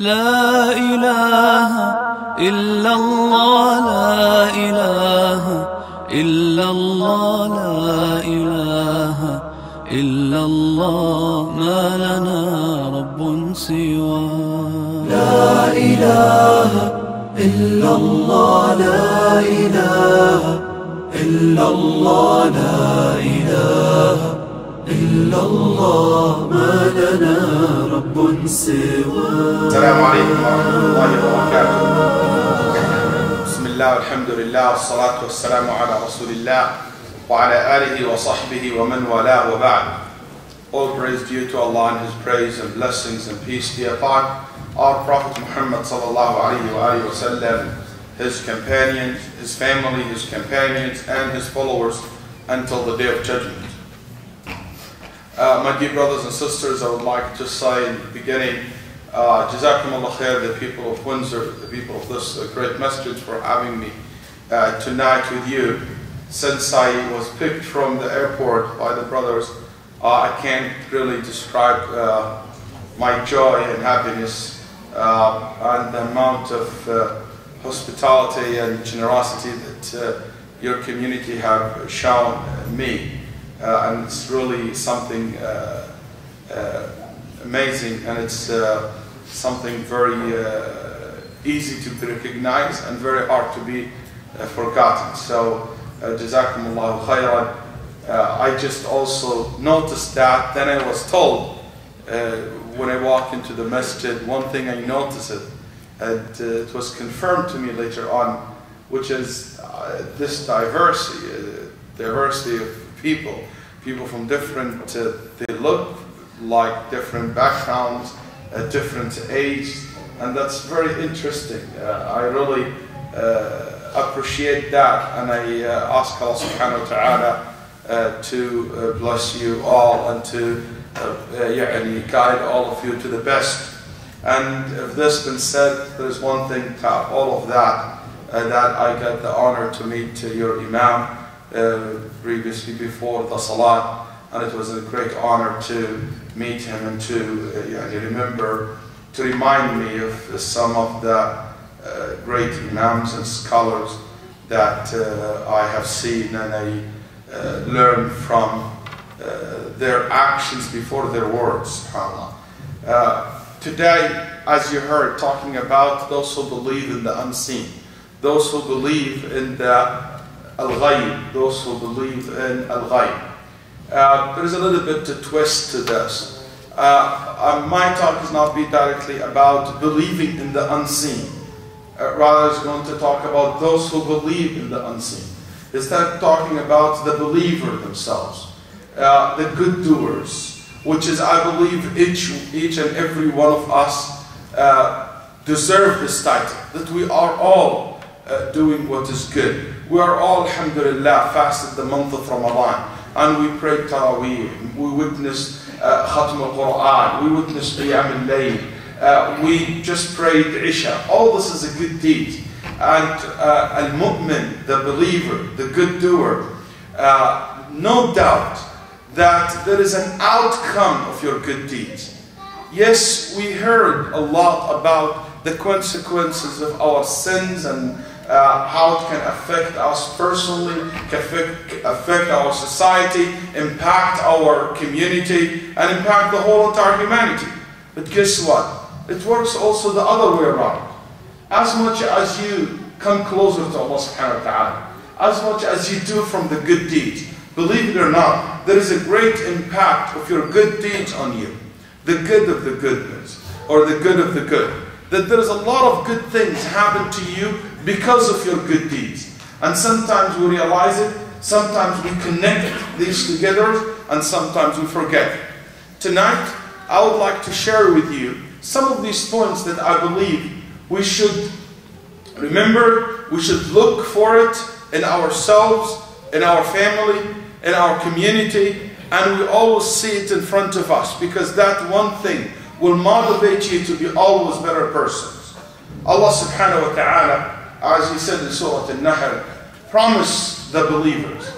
لا إله إلا الله لا إله إلا الله لا إله إلا الله ما لنا رب سوى لا إله إلا الله لا إله إلا الله لا إله إلا الله ما لنا رب سوى. السلام عليكم ورحمة الله وبركاته. بسم الله والحمد لله والصلاة والسلام على رسول الله وعلى آله وصحبه ومن والاه وبعد. All praise due to Allah and His praise and blessings and peace be upon our Prophet Muhammad sallallahu alaihi wasallam, his companions, his family, his companions, and his followers until the day of judgment. My dear brothers and sisters, I would like to say in the beginning, Jazakumullah khair, the people of Windsor, the people of this great masjid, for having me tonight with you. Since I was picked from the airport by the brothers, I can't really describe my joy and happiness and the amount of hospitality and generosity that your community have shown me. And it's really something amazing, and it's something very easy to be recognized and very hard to be forgotten. So, Jazakumullahu khairan. I just also noticed that. Then I was told when I walked into the masjid, one thing I noticed, and it was confirmed to me later on, which is this diversity of people from different, they look like different backgrounds, different ages, and that's very interesting. I really appreciate that, and I ask Allah subhanahu wa ta'ala to bless you all and to guide all of you to the best. And if this been said, there's one thing to all of that, that I got the honor to meet your Imam previously before the Salat, and it was a great honor to meet him and to remind me of some of the great Imams and scholars that I have seen, and I learn from their actions before their words, subhanAllah. Today, as you heard, talking about those who believe in the unseen, those who believe in the al-Ghreib, those who believe in al-Ghreib. There is a little bit to twist to this. My talk is not be directly about believing in the unseen. Rather, it's going to talk about those who believe in the unseen. Instead of talking about the believer themselves, the good doers, which is, I believe, each and every one of us deserve this title, that we are all doing what is good. We are all, alhamdulillah, fasted the month of Ramadan, and we prayed Taraweeh, we witnessed Khatm al-Quran, we witnessed Qiyam al-Layl, we just prayed Isha. All this is a good deed. And al-Mu'min, the believer, the good doer, no doubt that there is an outcome of your good deeds. Yes, we heard a lot about the consequences of our sins and how it can affect us personally, can affect our society, impact our community, and impact the whole entire humanity. But guess what? It works also the other way around. As much as you come closer to Allah subhanahu wa ta'ala, as much as you do from the good deeds, believe it or not, there is a great impact of your good deeds on you. The good of the goodness, or the good of the good. That there is a lot of good things happen to you because of your good deeds. And sometimes we realize it, sometimes we connect these together, and sometimes we forget. Tonight, I would like to share with you some of these points that I believe we should remember, we should look for it in ourselves, in our family, in our community, and we always see it in front of us, because that one thing will motivate you to be always better persons. Allah subhanahu wa ta'ala, as He said in Surah Al-Nahl, promised the believers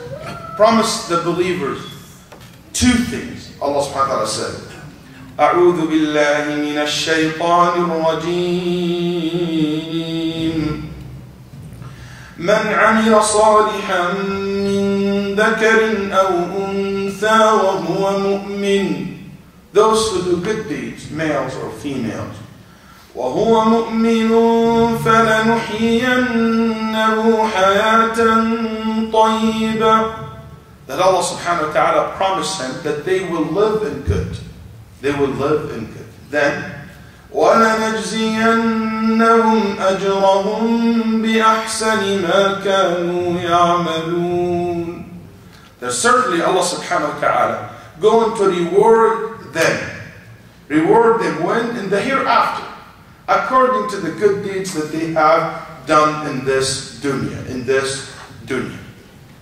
two things. Allah subhanahu wa ta'ala said, أعوذ بالله من الشيطان الرجيم من عمل صالحا من ذكر أو أنثى وهو مؤمن. Those who do good deeds, males or females. وهو مؤمن فلنحيينه حياة طيبة. That Allah subhanahu wa ta'ala promised him that they will live in good. They will live in good. Then, وَلَنَجْزِيَنَّهُمْ أَجْرَهُمْ بِأَحْسَنِ مَا كَانُوا يَعْمَلُونَ. That certainly Allah subhanahu wa ta'ala going to reward them. Reward them when? In the hereafter. According to the good deeds that they have done in this dunya. In this dunya.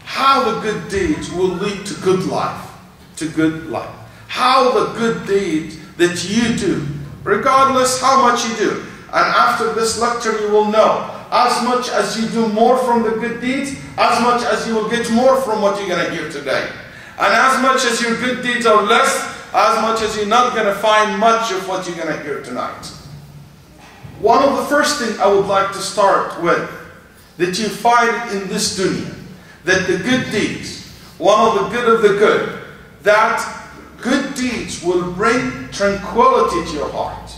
How the good deeds will lead to good life. To good life. How the good deeds that you do, regardless how much you do. And after this lecture you will know, as much as you do more from the good deeds, as much as you will get more from what you're going to hear today. And as much as your good deeds are less, as much as you're not going to find much of what you're going to hear tonight. One of the first things I would like to start with, that you find in this dunya, that the good deeds, one of the good, that good deeds will bring tranquility to your heart.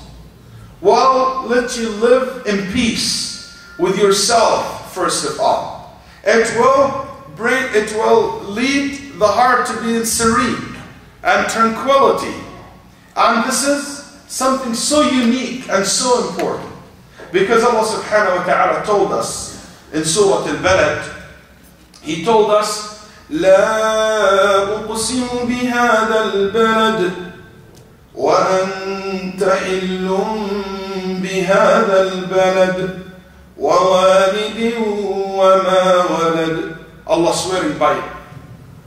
Will let you live in peace with yourself, first of all. It will lead the heart to be in serene and tranquility. And this is something so unique and so important. Because Allah subhanahu wa ta'ala told us in Surah Al-Balad, He told us, لا أقسم بهذا البلد وأنت حل بهذا البلد ووالد وما ولد. Allah swearing by it.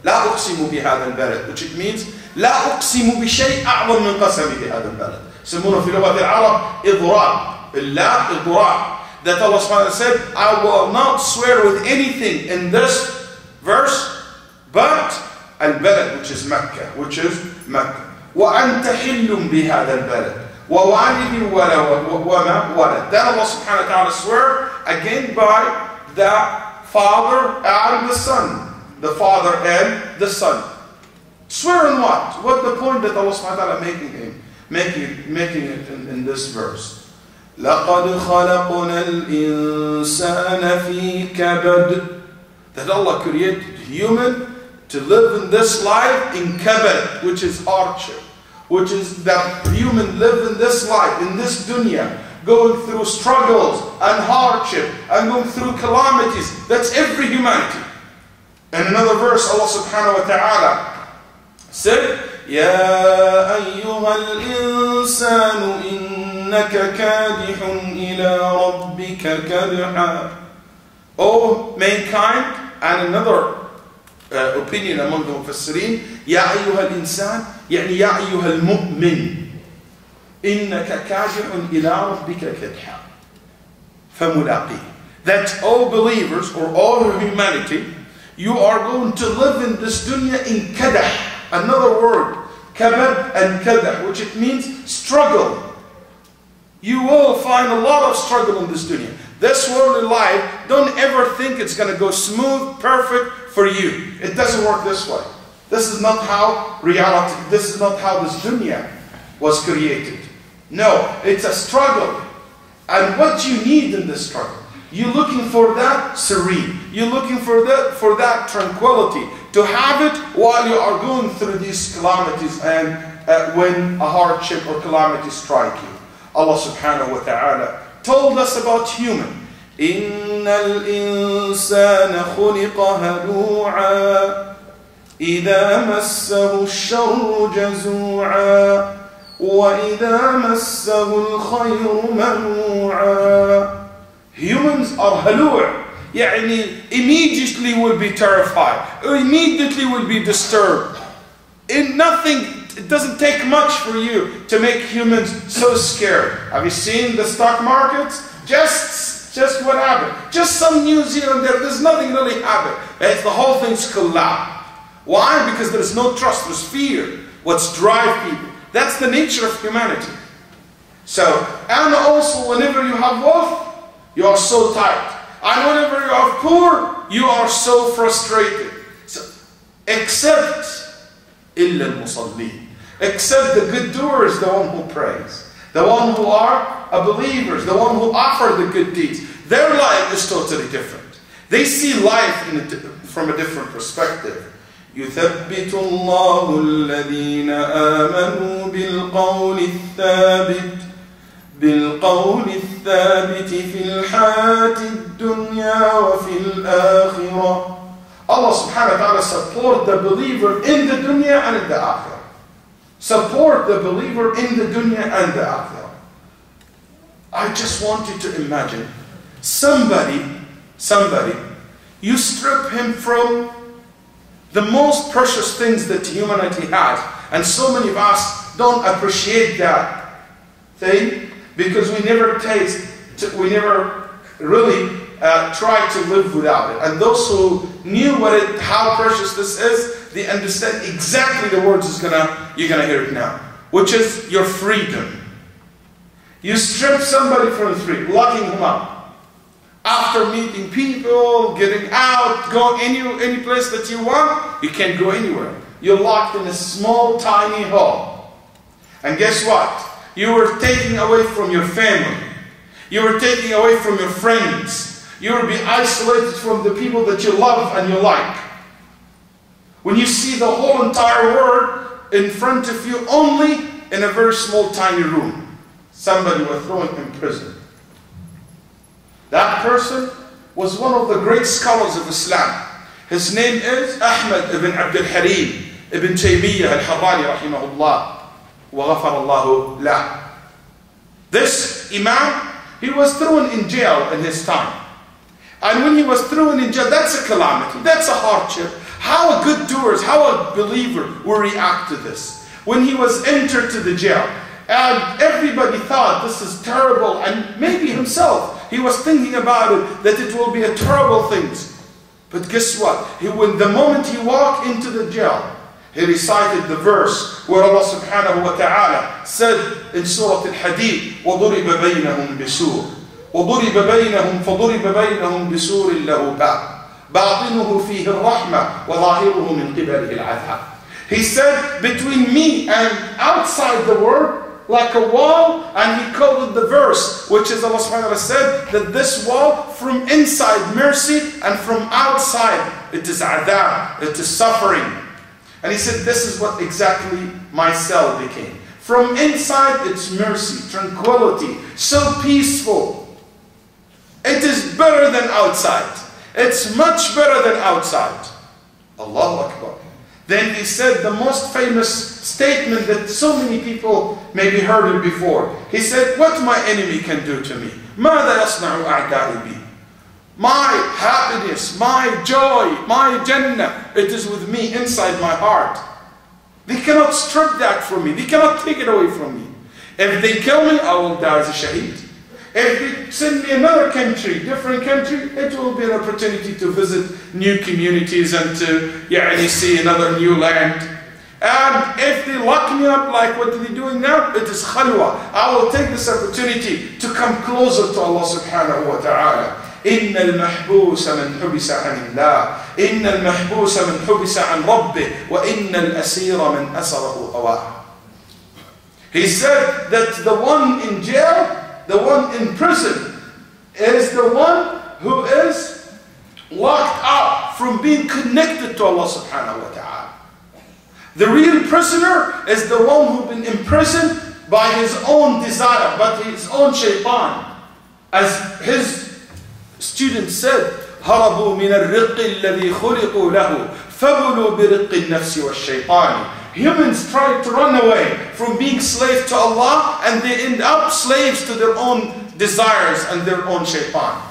لا أقسم بهذا البلد, which it means لا أقسم بشيء أعظم من قسمي بهذا البلد. يسمونه في لغة العرب إضراب. بالله إضراب. That Allah subhanahu wa ta'ala said, I will not swear with anything in this verse but al-balad, which is Mecca, وَأَنْتَ حِلٌّ بِهَذَا الْبَلَدِ وَوَالِدٍ وَمَا وَلَدٍ. Then Allah subhanahu wa ta'ala swear again by the Father and the Son. The Father and the Son. Swear on what? What the point that Allah subhanahu wa ta'ala making it in this verse? لَقَدْ خَلَقْنَا الْإِنسَانَ فِي كَبَدٍ. That Allah created human to live in this life in kabad, which is hardship, which is that human live in this life, in this dunya, going through struggles and hardship and going through calamities. That's every humanity. In another verse, Allah subhanahu wa ta'ala said, يَا أَيُّهَا الْإِنسَانُ إِنَّكَ كَادِحٌ إِلَىٰ رَبِّكَ كَدْحًا. O mankind, and another opinion among the Mufassirin, يا أيها الإنسان يعني يا أيها المؤمن إنك كادح إلى ربك كدحا فملاقيه. That all believers or all humanity, you are going to live in this dunya in kadah. Another word, kabad and kadah, which it means struggle. You will find a lot of struggle in this dunya. This worldly life, don't ever think it's going to go smooth, perfect for you. It doesn't work this way. This is not how reality, this is not how this dunya was created. No, it's a struggle. And what you need in this struggle, you're looking for that serene. You're looking for that tranquility. To have it while you are going through these calamities and when a hardship or calamity strike you. Allah subhanahu wa ta'ala told us about human. إِنَّ الْإِنسَانَ خُلِقَ هَلُوعًا إِذَا مَسَّهُ الشَّرُّ جَزُوعًا وَإِذَا مَسَّهُ الْخَيْرُ مَنُوعًا. Humans are halou', يعني immediately will be terrified, or immediately will be disturbed. It doesn't take much for you to make humans so scared. Have you seen the stock markets? Just what happened? Just some news here and there. There's nothing really happened. The whole thing's collapsed. Why? Because there's no trust. There's fear. What's drive people? That's the nature of humanity. So, and also whenever you have wealth, you are so tight. And whenever you are poor, you are so frustrated. So, except إِلَّا الْمُصَلِّينَ, except the good doers, the one who prays, the one who are believers, the one who offer the good deeds. Their life is totally different. They see life from a different perspective. يثبت الله الذين آمنوا بالقول الثابت في الحياة الدنيا وفي الآخرة. Allah subhanahu wa ta'ala support the believer in the dunya and in the akhirah. Support the believer in the dunya and the akhirah. I just want you to imagine somebody, you strip him from the most precious things that humanity has. And so many of us don't appreciate that thing because we never really try to live without it. And those who knew how precious this is, they understand exactly the words you're gonna hear it now, which is your freedom. You strip somebody from freedom, locking him up. After meeting people, getting out, go any place that you want, you can't go anywhere. You're locked in a small, tiny hole. And guess what? You were taken away from your family. You were taken away from your friends. You will be isolated from the people that you love and you like. When you see the whole entire world in front of you only in a very small, tiny room. Somebody was thrown in prison. That person was one of the great scholars of Islam. His name is Ahmad ibn Abd al-Harim ibn Taymiyyah al-Harrani rahimahullah wa ghafarallahu lah. This Imam, he was thrown in jail in his time. And when he was thrown in jail, that's a calamity, that's a hardship. How a good doer, how a believer will react to this? When he was entered to the jail, and everybody thought this is terrible, and maybe himself, he was thinking about it, that it will be a terrible thing. But guess what? When the moment he walked into the jail, he recited the verse where Allah subhanahu wa ta'ala said in Surah Al-Hadid, وَضُرِبَ بَيْنَهُمْ بِسُورٍ وَضُرِبَ بَيْنَهُمْ فَضُرِبَ بَيْنَهُمْ بِسُورٍ لَهُ بَابٌ بَاطِنُهُ فِيهِ الرَّحْمَةُ وَظَاهِرُهُ مِنْ قِبَلِهِ الْعَذَابُ. He said, between me and outside the world, like a wall, and he quoted the verse, which is Allah subhanahu wa ta'ala said that this wall, from inside mercy, and from outside it is adab, it is suffering. And he said, this is what exactly my cell became. From inside it's mercy, tranquility, so peaceful. It is better than outside. It's much better than outside. Allahu Akbar. Then he said the most famous statement that so many people maybe heard it before. He said, what my enemy can do to me? ماذا يصنع أعدائي بي? My happiness, my joy, my Jannah, it is with me inside my heart. They cannot strip that from me. They cannot take it away from me. If they kill me, I will die as a shaheed. If they send me another country, different country, it will be an opportunity to visit new communities and to see another new land. And if they lock me up like what they're doing now, it is khalwa. I will take this opportunity to come closer to Allah subhanahu wa ta'ala. إن المحبوس من حبس عن الله إن المحبوس من حبس عن ربه وإن الأسير من أسره هواه. He said that the one in jail, the one in prison, is the one who is locked up from being connected to Allah subhanahu wa ta'ala. The real prisoner is the one who's been imprisoned by his own desire, by his own shaitan. As his student said, هربوا من الرق الذي خلقوا له فبلوا برق النفس والشيطان. Humans try to run away from being slave to Allah, and they end up slaves to their own desires and their own shaitan.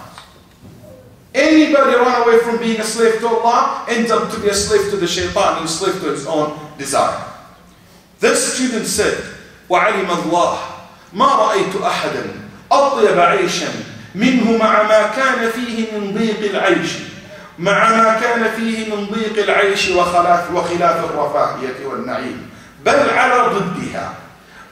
Anybody run away from being a slave to Allah ends up to be a slave to the shaitan and a slave to his own desire. This student said, وعلم الله ما رأيت أحدا أطيب عيشا منه مع ما كان فيه من ضيق العيش مع ما كان فيه من ضيق العيش وخلاف الرفاهية والنعيم بل على ضدها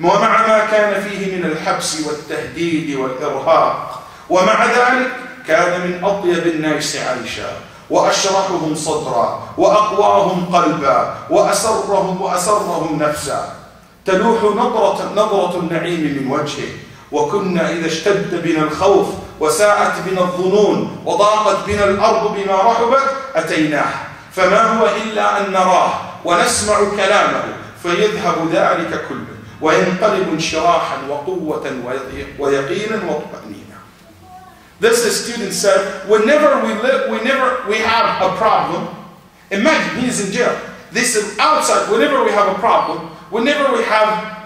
ومع ما كان فيه من الحبس والتهديد والإرهاق، ومع ذلك كان من أطيب الناس عيشا، وأشرحهم صدرا، وأقواهم قلبا، وأسرهم نفسا. تلوح نظرة النعيم من وجهه. وكنا إذا اشتد بنا الخوف وساءت بنا الظنون وضاقت بنا الأرض بما رحبت أتيناه، فما هو إلا أن نراه ونسمع كلامه فيذهب ذلك كله وينقلب انشراحا وقوة ويقينا وطمأنينة. This the student said, whenever we have a problem, imagine he is in jail. This is outside. Whenever we have a problem, whenever we have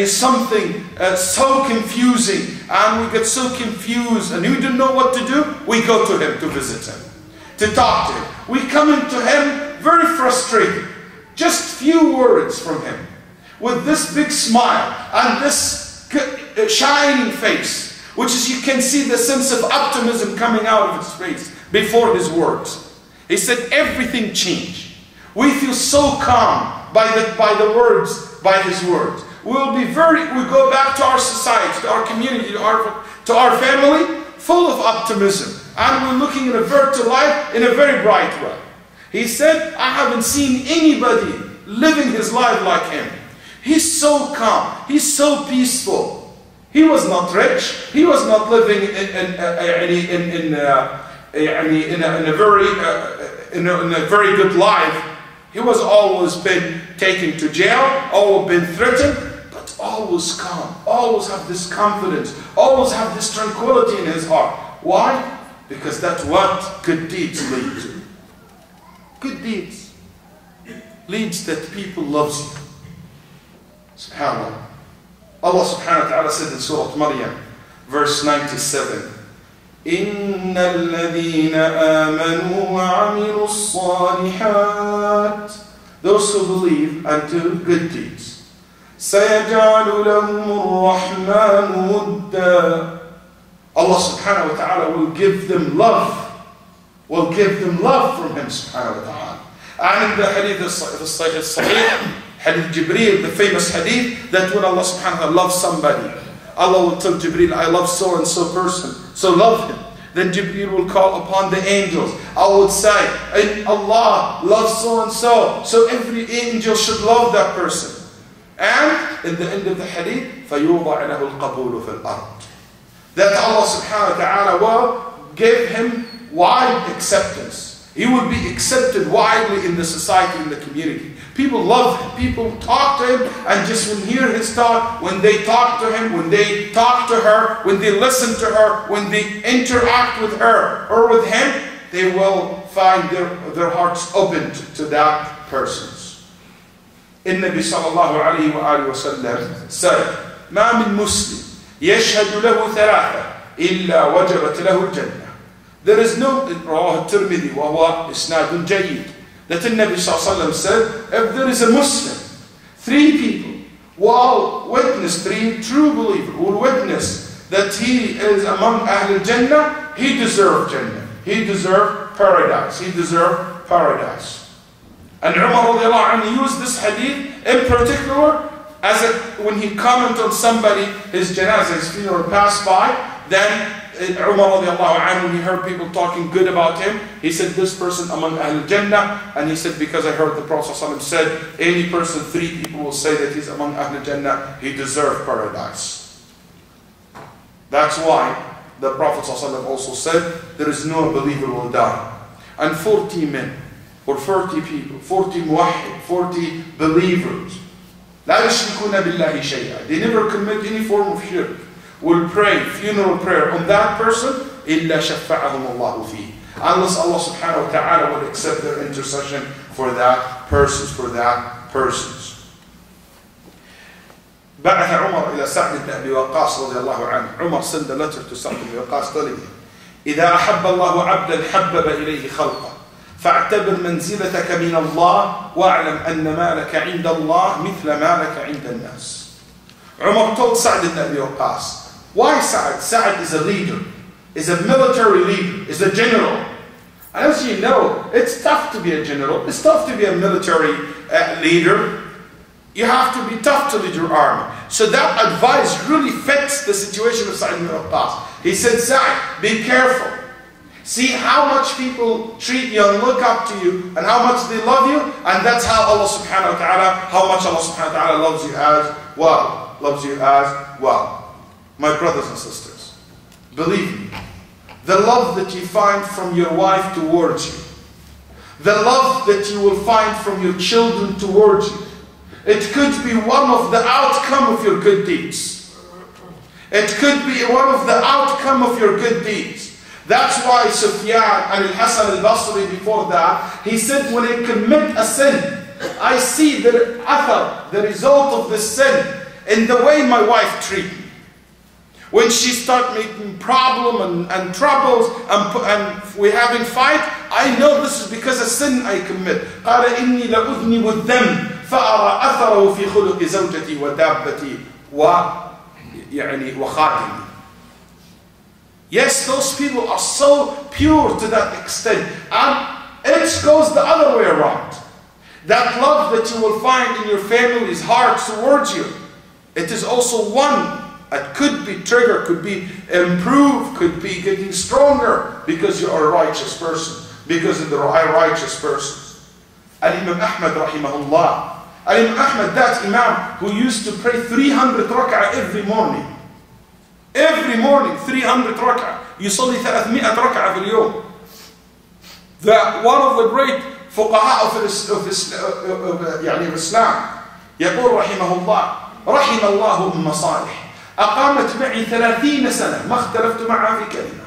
something so confusing, and we get so confused and we don't know what to do, we go to him to visit him, to talk to him. We come into him very frustrated. Just few words from him, with this big smile and this shining face, which is, you can see the sense of optimism coming out of his face before his words. He said everything changed. We feel so calm by the words, by his words. We go back to our society, to our community, to our family, full of optimism, and we're looking at to life in a very bright way. He said, I haven't seen anybody living his life like him. He's so calm. He's so peaceful. He was not rich. He was not living in a very good life. He was always been taken to jail, always been threatened, but always calm, always have this confidence, always have this tranquility in his heart. Why? Because that's what good deeds lead to. Good deeds leads that people loves you. SubhanAllah. Allah subhanahu wa ta'ala said in Surah Maryam, verse 97, إِنَّ الَّذِينَ آمَنُوا وَعَمِلُوا الصَّالِحَاتِ, those who believe and do good deeds, سَيَجْعَلُ لَهُمُ الرَّحْمَنُ وُدًّا, Allah subhanahu wa ta'ala will give them love. Will give them love from Him subhanahu wa ta'ala. And in the hadith al-Sahih, hadith Jibreel, the famous hadith, that when Allah subhanahu wa ta'ala loves somebody, Allah will tell Jibreel, I love so and so person, so love him. Then Jibreel will call upon the angels. Allah would say, Allah loves so and so, so every angel should love that person. And in the end of the hadith, فَيُوضَعْ لَهُ الْقَبُولُ فِي الْأَرْضِ, that Allah subhanahu wa ta'ala will give him wide acceptance. He would be accepted widely in the society, in the community. People love him. People talk to him, and just when hear his talk, when they talk to him, when they talk to her, when they listen to her, when they interact with her or with him, they will find their hearts opened to that person's. النبي صلى الله عليه وآله وسلم said, ما من مسلم يشهد له ثلاثة إلا وجبت له الجنة. There is no, رواه الترمذي وهو إسناد جيد, that the Nabi ﷺ said, if there is a Muslim, three people will witness, three true believers will witness that he is among Ahl al-Jannah, he deserves Jannah. He deserves paradise. He deserves paradise. And Umar radiallahu anhu used this hadith in particular as when he commented on somebody, his janazah, his funeral passed by, then Umar radiallahu anhu, he heard people talking good about him. He said, this person among Ahl Jannah, and he said, because I heard the Prophet ﷺ said, any person, three people will say that he's among Ahl Jannah, he deserves paradise. That's why the Prophet ﷺ also said, there is no believer who will die. And 40 men, or 40 people, 40 muwahhid, 40 believers, لا يشركون بالله شيئا, they never commit any form of shirk, will pray funeral prayer on that person, إلا شفعهم الله فيه, unless Allah subhanahu wa ta'ala will accept their intercession for that persons. بعث عمر إلى سعد بن أبي وقاص رضي الله عنه. Umar sent a letter to Sa'd ibn Waqas telling him, إذا أحب الله عبدا حبب إليه خلقه فاعتبر منزلتك من الله واعلم أن ما لك عند الله مثل ما لك عند الناس. Umar told Sa'd ibn Abi Waqqas, why Sa'd? Sa'd is a leader, is a military leader, is a general. And as you know, it's tough to be a general, it's tough to be a military leader. You have to be tough to lead your army. So that advice really fits the situation of Sa'id ibn Waqqas. He said, Sa'id, be careful. See how much people treat you and look up to you and how much they love you, and that's how Allah subhanahu wa ta'ala, how much Allah subhanahu wa ta'ala loves you as well. Loves you as well. My brothers and sisters, believe me, the love that you find from your wife towards you, the love that you will find from your children towards you, it could be one of the outcome of your good deeds. It could be one of the outcome of your good deeds. That's why Sufyan and Al-Hasan al-Basri before that, he said, when I commit a sin, I see the athar, the result of the sin, in the way my wife treats me. When she starts making problem and troubles and we're having fight, I know this is because of sin I commit. قال إني لأذنب الذنب فأرى أثره في خلق زوجتي ودابتي وخادمي. Yes, those people are so pure to that extent. And it goes the other way around. That love that you will find in your family's heart towards you, it is also one that could be triggered, could be improved, could be getting stronger because you are a righteous person, because of the righteous persons. Al-Imam Ahmad rahimahullah. Al-Imam Ahmad, that Imam who used to pray 300 rak'ah every morning. Every morning 300 rak'ah. يصلي 300 ركعة في اليوم. That one of the great فقهاء of Islam يقول رحمه الله رحم الله أم صالح أقامت معي 30 سنة ما اختلفت معها في كلمة.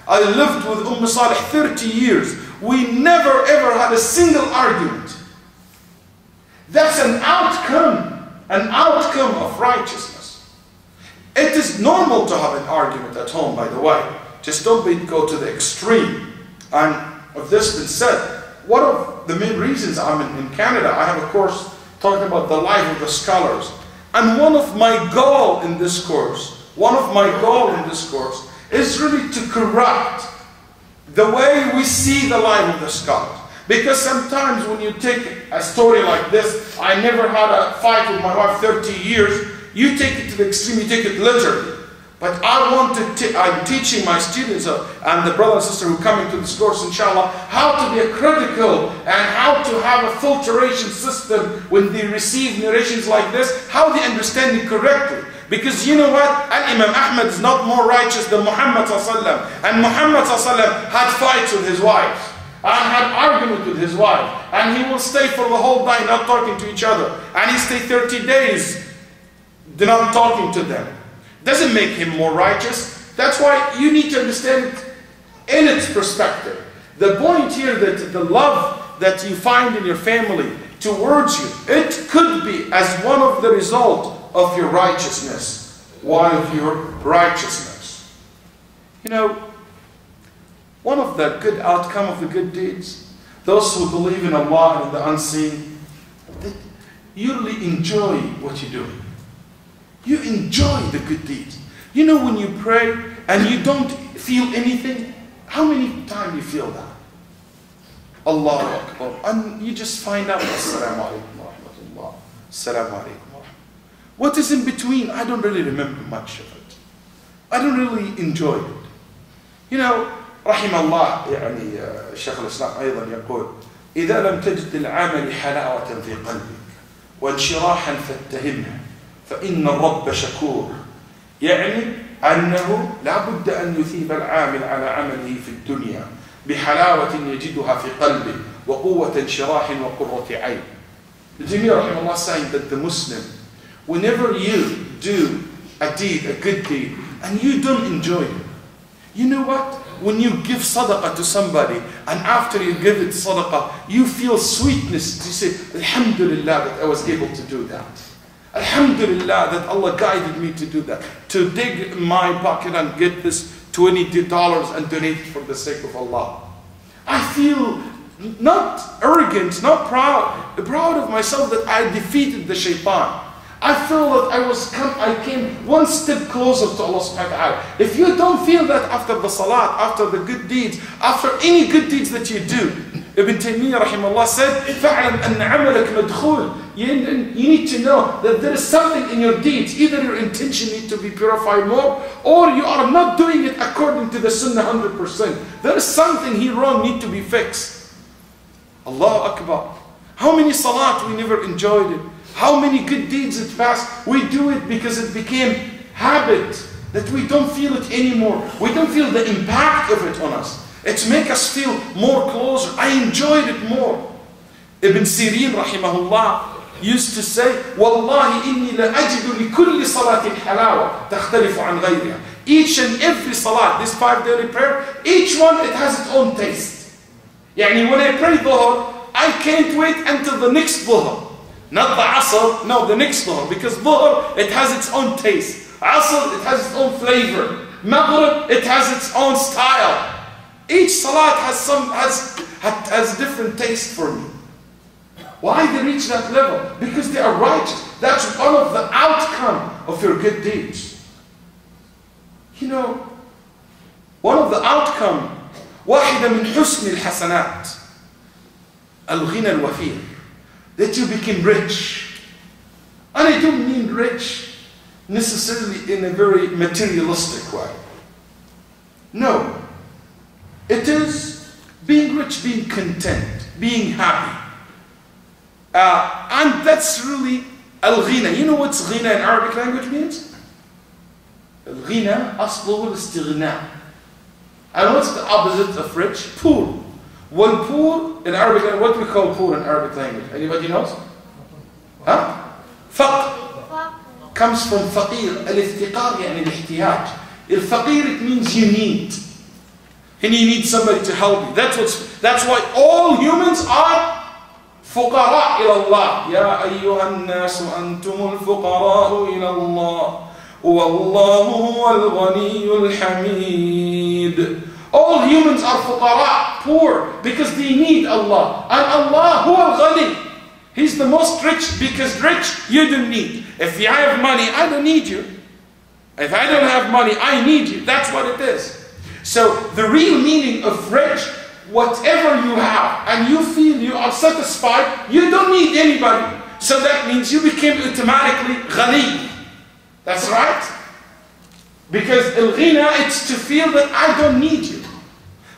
I lived with Salih 30 years. We never ever had a single argument. That's an outcome of righteousness. It is normal to have an argument at home, by the way. Just don't go to the extreme. And of this been said, one of the main reasons I'm in Canada, I have a course talking about the life of the scholars. And one of my goals in this course is really to correct the way we see the life of the scholars. Because sometimes when you take a story like this, I never had a fight with my wife 30 years, you take it to the extreme, you take it literally. But I'm teaching my students and the brother and sister who come into this course, inshallah, how to be a critical and how to have a filtration system when they receive narrations like this, how they understand it correctly. Because you know what? Imam Ahmad is not more righteous than Muhammad ﷺ. And Muhammad ﷺ had fights with his wives and had arguments with his wife. And he will stay for the whole day not talking to each other. And he stayed 30 days not talking to them. Doesn't make him more righteous. That's why you need to understand it in its perspective. The point here that the love that you find in your family towards you, it could be as one of the result of your righteousness. One of your righteousness. You know, one of the good outcome of the good deeds, those who believe in Allah and the unseen, you really enjoy what you're doing. You enjoy the good deeds. You know when you pray and you don't feel anything, how many times you feel that? Allahu Akbar. And you just find out, Assalamu alaikum wa rahmatullah. Assalamu alaikum wa rahmatullah. What is in between? I don't really remember much of it. I don't really enjoy it. You know, رحم الله يعني الشيخ الإسلام أيضا يقول إذا لم تجد العمل حلاوة في قلبك وانشراحا فاتهمها فإن الرب شكور. يعني أنه لا بد أن يثيب العامل على عمله في الدنيا بحلاوة يجدها في قلبه وقوة انشراح وقرة عين. الجميع رحمه الله saying that the Muslim, whenever you do a deed, a good deed, and you don't enjoy it, you know what? When you give sadaqah to somebody, and after you give it sadaqah, you feel sweetness. You say, Alhamdulillah that I was able to do that. Alhamdulillah that Allah guided me to do that. To dig in my pocket and get this $20 and donate it for the sake of Allah. I feel not arrogant, not proud of myself that I defeated the shaitan. I feel that I came one step closer to Allah subhanahu wa ta'ala. If you don't feel that after the salat, after the good deeds, after any good deeds that you do, Ibn Taymiyyah rahimahullah said, فَعْلَمْ أَنَّ عَمَلَكَ مَدْخُولٌ. You need to know that there is something in your deeds. Either your intention needs to be purified more, or you are not doing it according to the sunnah 100%. There is something here wrong, need to be fixed. Allahu Akbar. How many salat we never enjoyed it? How many good deeds it passed? We do it because it became habit, that we don't feel it anymore. We don't feel the impact of it on us. It makes us feel more closer. I enjoyed it more. Ibn Sirin rahimahullah used to say, Wallahi inni la ajidu li kulli salatin halawa takhtalifu an ghayriha. Each and every salat, this 5 daily prayer, each one, it has its own taste. Yani when I pray dhuhr, I can't wait until the next dhuhr. Not the asr, no, the next dhuhr. Because dhuhr, it has its own taste. Asr, it has its own flavor. Maghrib, it has its own style. Each salat has different taste for me. Why they reach that level? Because they are righteous. That's one of the outcome of your good deeds. You know, one of the outcome, واحدة من حسن الحسنات الغنى الوفير, that you became rich. And I don't mean rich necessarily in a very materialistic way. No. It is being rich, being content, being happy. And that's really al-ghina. You know what ghina in Arabic language means? Al-ghina, asluhu al-istighna. And what's the opposite of rich? Poor. When poor in Arabic language, what do we call poor in Arabic language? Anybody knows? Huh? Faqr. Comes from faqir. Al-iftiqar, يعني الاحتياج. Al-faqir, it means you need. And you need somebody to help you. That's why all humans are فقراء إلى الله. يا أيها الناس أنتم الفقراء إلى الله والله هو الغني الحميد. All humans are فقراء, poor, because they need Allah. And Allah هو الغني. He's the most rich, because rich you don't need. If I have money, I don't need you. If I don't have money, I need you. That's what it is. So the real meaning of rich, whatever you have and you feel you are satisfied, you don't need anybody. So that means you became automatically ghani. That's right. Because al-ghina, it's to feel that I don't need you.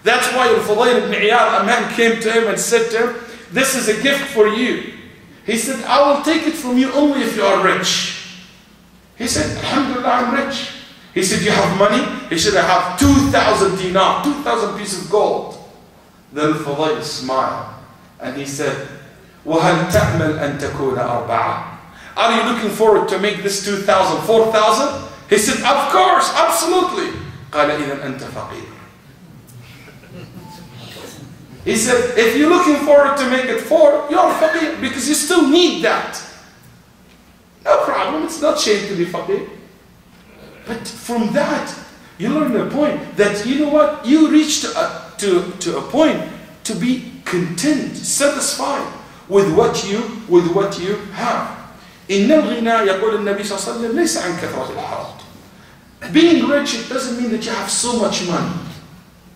That's why Al-Fudayl ibn Iyad, a man came to him and said to him, this is a gift for you. He said, I will take it from you only if you are rich. He said, Alhamdulillah, I'm rich. He said, you have money? He said, I have 2,000 dinar, 2,000 pieces of gold. Then Fudayl smiled and he said, وَهَلْ تَأْمَلْ أَن تَكُونَ أَرْبَعَةً? Are you looking forward to make this 2,000, 4,000? He said, of course, absolutely. قَالَ إِذَنْ أَنْتَ فَقِيرٌ. He said, if you're looking forward to make it 4, you're faqir, because you still need that. No problem, it's not shame to be faqir. But from that, you learn the point that, you know what, you reach to a point to be content, satisfied with what you have. إن الغنى يقول النبي صلى الله عليه وسلم ليس عن كثرة الحرام. Being rich, it doesn't mean that you have so much money.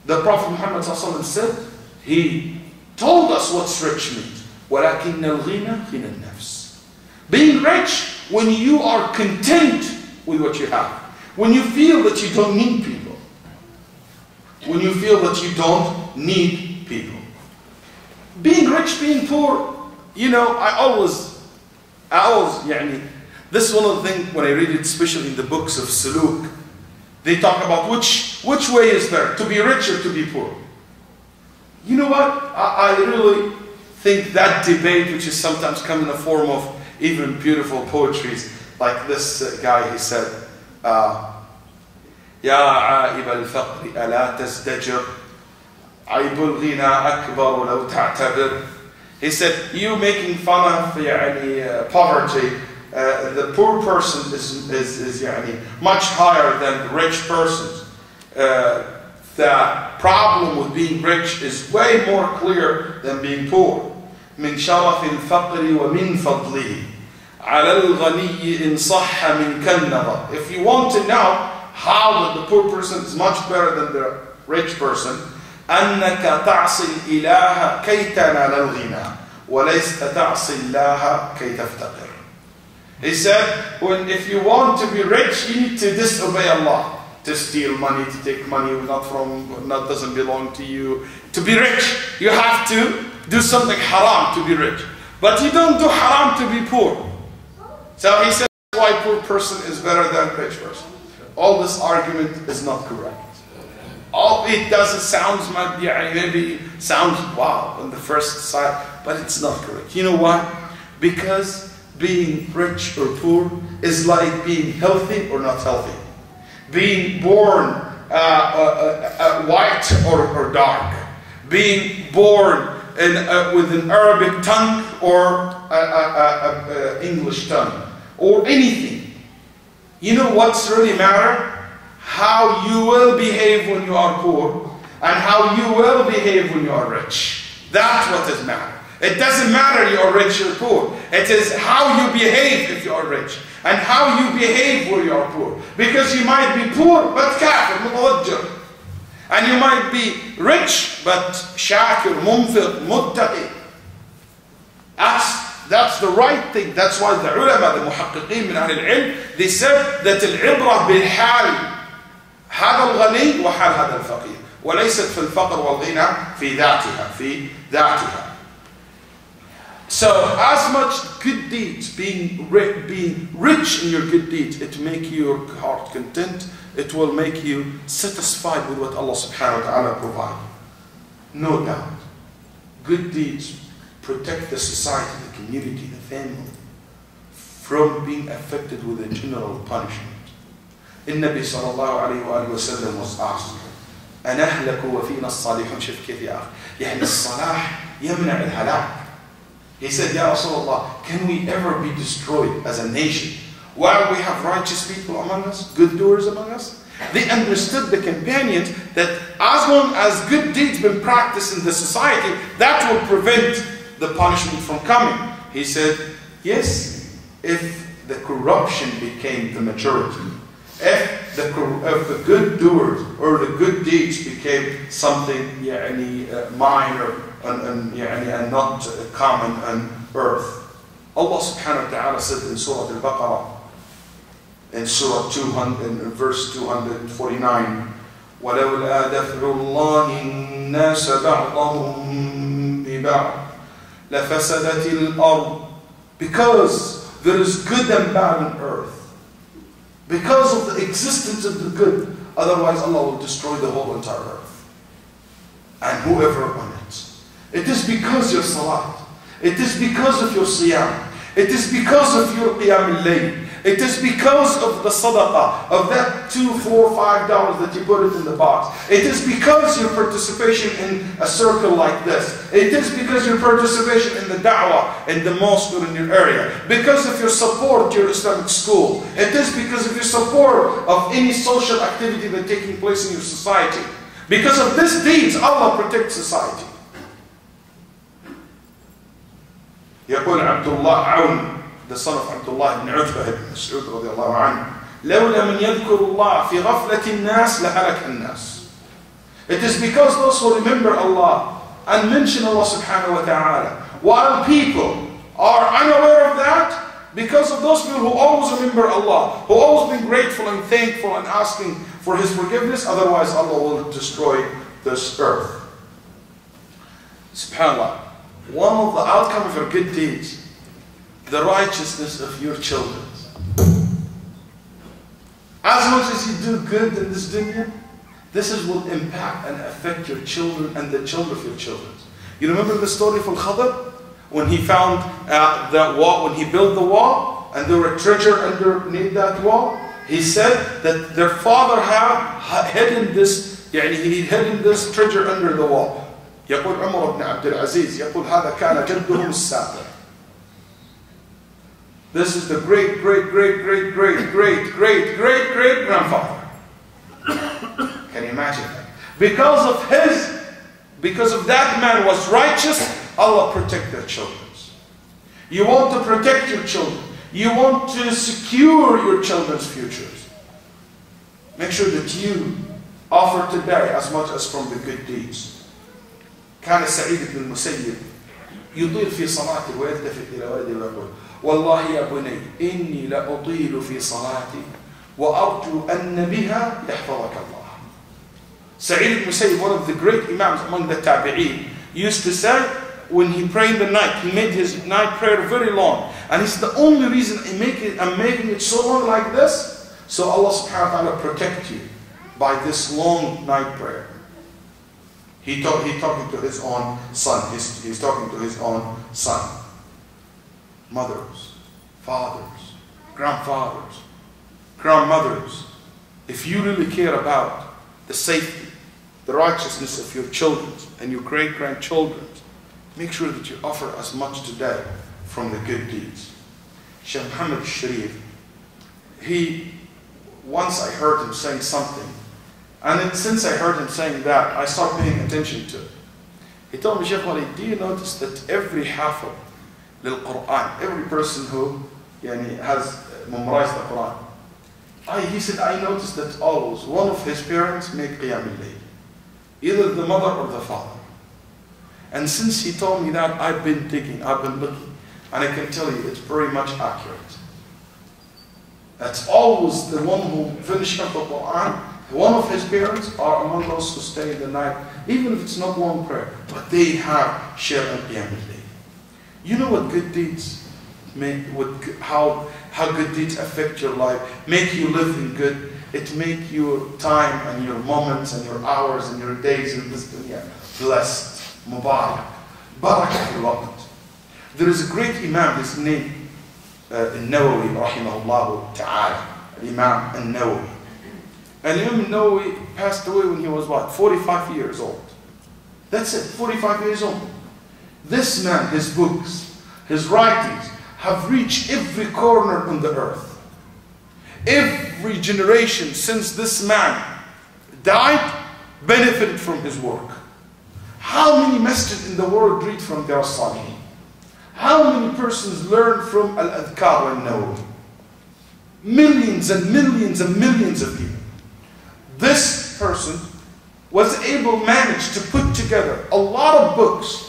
The Prophet Muhammad صلى الله عليه وسلم said, he told us what's rich means. ولكن الغنى غنى النفس. Being rich when you are content with what you have. When you feel that you don't need people. When you feel that you don't need people. Being rich, being poor, you know, I always, this is one of the things when I read it, especially in the books of Suluk, they talk about which way is there, to be rich or to be poor. You know what? I really think that debate, which is sometimes come in the form of even beautiful poetries, like this guy, he said, يا عائب الفقر ألا تزدجر عيب الغنى أكبر لو تعتبر. He said, you making fun of poverty, the poor person is much higher than the rich person. The problem with being rich is way more clear than being poor. من شرف الفقر ومن فضله على الغني إن صح من كالنظر. If you want to know how the poor person is much better than the rich person, أنك تعصي الإله كي تنال الغنى وليس تعصي الله كي تفتقر. He said, if you want to be rich, you need to disobey Allah. To steal money, to take money not doesn't belong to you. To be rich, you have to do something haram to be rich. But you don't do haram to be poor. So he said, why poor person is better than rich person. All this argument is not correct. All it does is sounds maybe sounds wow on the first side, but it's not correct. You know why? Because being rich or poor is like being healthy or not healthy. Being born white or dark. Being born with an Arabic tongue or English tongue. Or anything. You know what's really matter? How you will behave when you are poor and how you will behave when you are rich. That's what does matter. It doesn't matter you are rich or poor. It is how you behave if you are rich and how you behave when you are poor. Because you might be poor but kafir, mutawajjir. And you might be rich but shakir, munfiq, muttaqi. That's the right thing. That's why the ulama, the muhaqqiqeen min ahli al-ilm, they said that al-ibrah bil-hal. هذا الغني وحال هذا الفقير وليست في الفقر والغنى في ذاتها. So as much good deeds, being rich in your good deeds, it make your heart content. It will make you satisfied with what Allah subhanahu wa ta'ala provide. No doubt. Good deeds protect the society, the community, the family from being affected with a general punishment. النبي صلى الله عليه وآله وسلم was asked أنهلك وفينا الصالحون. شوف كيف يا أخي يعني الصلاح يمنع الهلاك. He said, Ya Rasulullah, can we ever be destroyed as a nation while we have righteous people among us, good doers among us? They understood, the companions, that as long as good deeds been practiced in the society, that will prevent the punishment from coming. He said, yes, if the corruption became the majority, if the good doers or the good deeds became something minor and not common on earth. Allah subhanahu wa ta'ala said in Surah Al-Baqarah, in Surah 200, in verse 249, وَلَوْلَا دَفْعُ اللَّهِ النَّاسَ بَعْضَهُمْ بِبَعْضٍ لَفَسَدَتِ الْأَرْضِ. Because there is good and bad on earth. Because of the existence of the good. Otherwise Allah will destroy the whole entire earth. And whoever on it. It is because your salat. It is because of your siyam. It is because of your qiyam al-layl. It is because of the sadaqah, of that $2, $4, $5 that you put it in the box. It is because your participation in a circle like this. It is because your participation in the da'wah, in the mosque or in your area. Because of your support to your Islamic school. It is because of your support of any social activity that's taking place in your society. Because of these deeds, Allah protects society. يقول عبد الله عون, the son of Abdullah ibn Utbah ibn Mas'ud radiallahu anhu, لولا من يذكر الله في غفلة الناس لهلك الناس. It is because those who remember Allah and mention Allah subhanahu wa ta'ala, while people are unaware of that, because of those people who always remember Allah, who always been grateful and thankful and asking for His forgiveness, otherwise Allah will destroy this earth. SubhanAllah. One of the outcome of your good deeds, the righteousness of your children. As much as you do good in this dunya, this will impact and affect your children and the children of your children. You remember the story of Al-Khadr? When he found the wall, when he built the wall, and there were treasure underneath that wall, he said that their father had hidden this, he hidden this treasure under the wall. يقول عمر بن عبد العزيز يقول هذا كان جدهم السابق. This is the great grandfather. Can you imagine that? Because of that man was righteous, Allah protect their children. You want to protect your children. You want to secure your children's futures. Make sure that you offer today as much as from the good deeds. كان سعيد بن المسيب يطيل في صلاته ويلتفت إلى ولده ويقول والله يا بني إني لأطيل في صلاتي وأرجو أن بها يحفظك الله. Sa'id ibn Musayyib, one of the great imams among the tabi'een, used to say when he prayed the night, he made his night prayer very long. And he said, the only reason I'm making it so long like this, so Allah subhanahu wa ta'ala protect you by this long night prayer. He talking to his own son. He's talking to his own son. Mothers, fathers, grandfathers, grandmothers, if you really care about the safety, the righteousness of your children and your great-grandchildren, make sure that you offer as much today from the good deeds. Shaykh Muhammad al-Sharif, once I heard him saying something, and since I heard him saying that, I started paying attention to it. He told me, Shaykh Waleed, do you notice that every hafiz lil-Quran, every person who has memorized the Quran, he said, I noticed that always one of his parents made qiyam al-layl, either the mother or the father. And since he told me that, I've been digging, I've been looking, and I can tell you it's very much accurate. That's always the one who finished up the Quran. One of his parents are among those who stay in the night, even if it's not long prayer, but they have share in qiyam al-layl. You know what good deeds how good deeds affect your life, make you live in good. It make your time and your moments and your hours and your days in this dunya blessed, mubarak, barakah fil waqt. There is a great imam, his name Al-Nawawi rahimahullah ta'ala, Imam Al-Nawawi. And Imam Al-Nawawi passed away when he was what, 45 years old. That's it, 45 years old. This man, his books, his writings have reached every corner on the earth. Every generation since this man died benefited from his work. How many masjids in the world read from their Salihin? How many persons learn from Al-Adhkar al-Nawawi? Millions and millions and millions of people. This person was able to manage to put together a lot of books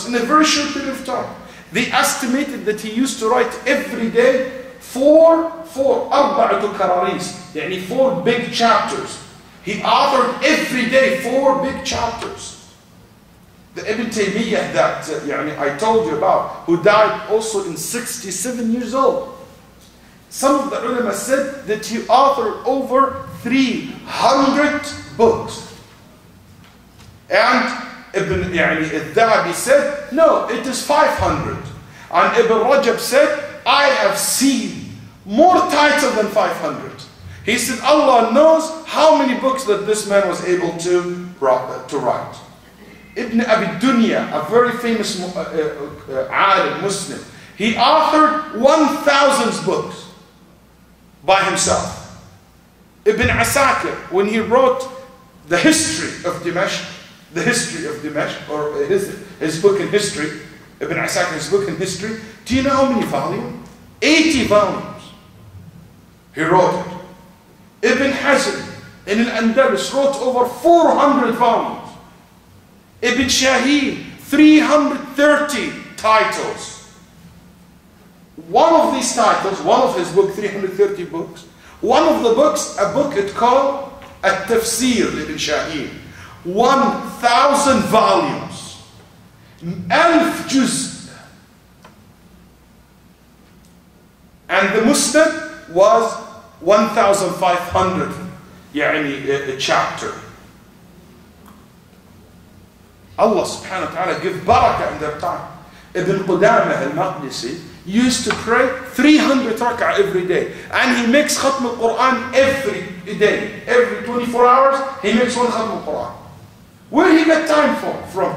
in a very short period of time. They estimated that he used to write every day four big chapters. He authored every day 4 big chapters. The Ibn Taymiyyah that I told you about, who died also in 67 years old. Some of the ulama said that he authored over 300 books. And Ibn al-Dhahabi said, no, it is 500. And Ibn Rajab said, I have seen more titles than 500. He said, Allah knows how many books that this man was able to write. Ibn Abi Dunya, a very famous alim Muslim, he authored 1,000 books by himself. Ibn Asakir, when he wrote the history of Dimashq, or his book in history, Ibn Asakir's book in history, do you know how many volumes? 80 volumes. He wrote it. Ibn Hazm in Al-Andalus wrote over 400 volumes. Ibn Shaheen, 330 titles. One of these titles, one of his book, 330 books, one of the books, a book it called At-Tafsir Ibn Shaheen, 1,000 volumes, 1000 juz. And the Musnad was 1,500 a chapter. Allah subhanahu wa ta'ala give barakah in their time. Ibn Qudamah al-Maqdisi used to pray 300 rak'ah every day. And he makes khatm al-Quran every day. Every 24 hours, he makes one khatm al-Quran. Where he get time from?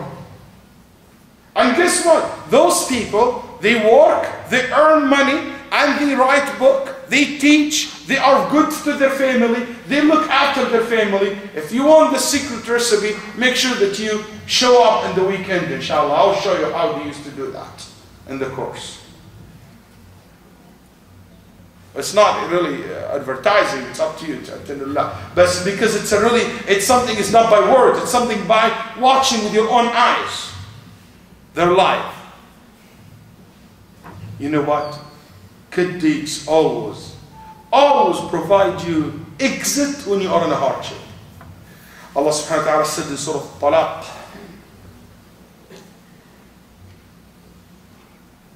And guess what? Those people, they work, they earn money, and they write book, they teach, they are good to their family, they look after their family. If you want the secret recipe, make sure that you show up in the weekend, inshallah. I'll show you how they used to do that in the course. It's not really advertising, it's up to you. But because it's something, it's not by words, it's something by watching with your own eyes. Their life. You know what? Good deeds always provide you exit when you are in a hardship. Allah subhanahu wa ta'ala said in Surah Talaq,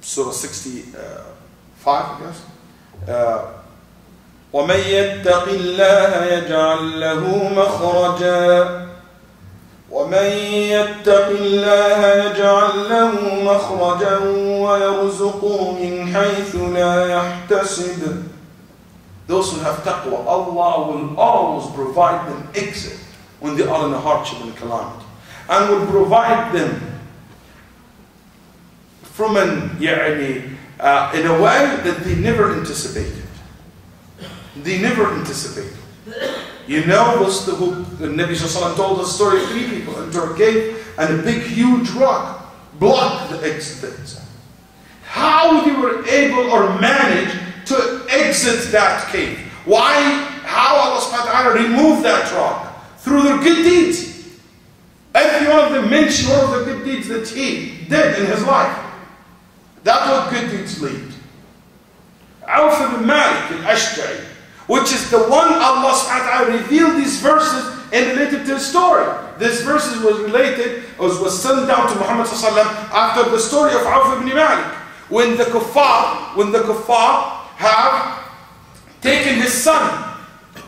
Surah 65, I guess. وَمَنْ يَتَّقِ اللَّهَ يَجْعَلْ لَهُ مَخْرَجًا وَمَنْ يَتَّقِ اللَّهَ يَجْعَلْ لَهُ مَخْرَجًا وَيَرْزُقْهُ مِنْ حَيْثُ لَا يَحْتَسِبُ. Those who have taqwa, Allah will always provide them exit when they are in a hardship and calamity, and will provide them from in a way that they never anticipated. They never anticipated. You know, the Nabi Sallallahu Alaihi Wasallam told the story of 3 people enter a cave and a big huge rock blocked the exit. How they were able or managed to exit that cave? Why? How Allah subhanahu wa ta'ala removed that rock? Through their good deeds. Every one of them mentioned one of the good deeds that he did in his life. That's what good deeds lead. Auf ibn Malik al-Ashja'i, which is the one Allah subhanahu wa ta'ala revealed these verses and related to his story. This verses was sent down to Muhammad sallallahu alaihi wasallam after the story of Auf ibn Malik. When the kuffar have taken his son.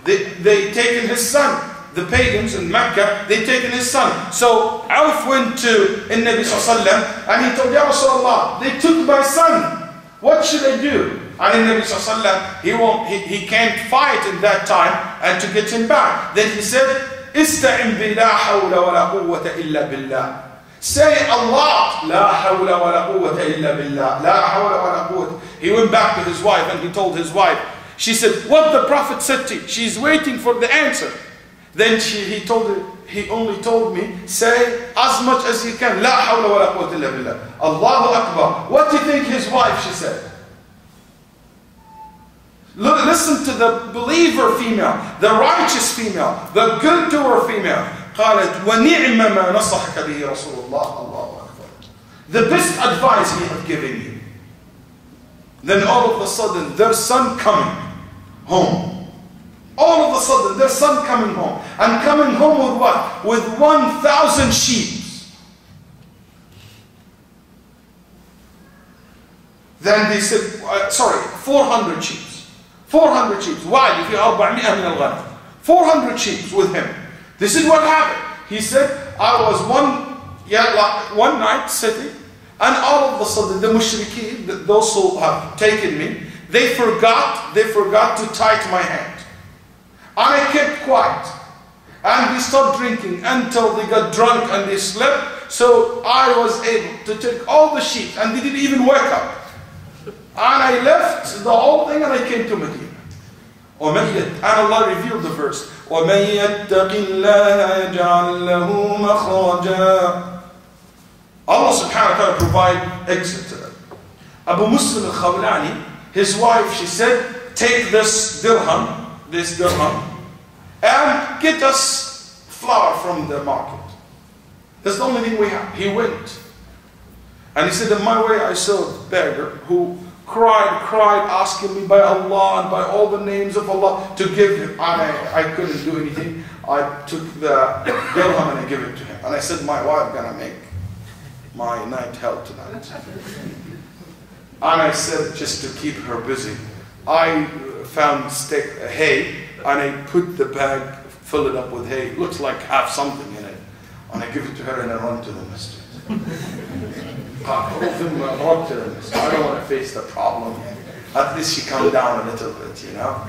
They taken his son. The pagans in Mecca, they taken his son. So Auf went to Nabi sallallahu alaihi wasallam and he told, Ya Rasulullah, they took my son. What should I do? And Nabi sallallahu alaihi wasallam, he can't fight in that time and to get him back. Then he said, Ista'in bi la hawla wa la quwwata illa billah. Say Allah, la hawla wa la quwwata illa billah. La hawla wa la quwwata. He went back to his wife and he told his wife. She said, what the Prophet said to you. She's waiting for the answer. Then he only told me, say as much as you can. La hawla wa la quwwata illa billah. Allahu Akbar. What do you think his wife, she said? Listen to the believer female, the righteous female, the good doer female. قالت وَنِعْمَ مَا نَصَحَكَ بِهِ رَسُولُ اللَّهِ Allahu Akbar. The best advice we have given you. Then all of a sudden, their son coming home. All of a sudden, their son coming home. And coming home with what? With 1,000 sheep. Then they said, 400 sheep. 400 sheep. Why? If you are 400 sheep with him. This is what happened. He said, I was one night sitting, and all of a sudden the mushrikeen, those who have taken me, they forgot to tie my hand. And I kept quiet. And we stopped drinking until they got drunk and they slept. So I was able to take all the sheep, and they didn't even wake up. And I left the whole thing and I came to Medina. And Allah revealed the verse. وَمَنْ يَتَّقِ اللَّهَ يَجْعَلْ لَهُ مَخْرَجًا. Allah subhanahu wa ta'ala provide exit to them. Abu Muslim al-Khawlani, his wife, she said, take this dirham, and get us flour from the market. That's the only thing we have. He went. And he said, in my way I saw a beggar who cried, asking me by Allah and by all the names of Allah to give him. And I couldn't do anything. I took the dirham and I gave it to him. And I said, my wife gonna make my night hell tonight. And I said, just to keep her busy, I found hay and I put the bag, fill it up with hay. It looks like half something in it. And I give it to her and I run to the masjid. I don't want to face the problem. At least she calmed down a little bit, you know.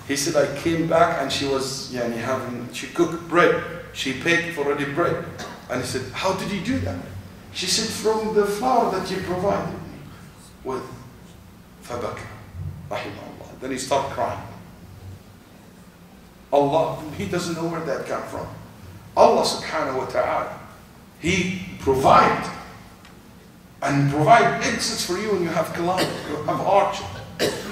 He said, I came back and she was she cooked bread. She baked already bread. And he said, how did you do that? She said, from the flour that you provided me with. Fabaka, rahimahullah. Then he stopped crying. Allah, he doesn't know where that came from. Allah subhanahu wa ta'ala, he provides. And provide exits for you when you have calamity, you have hardship.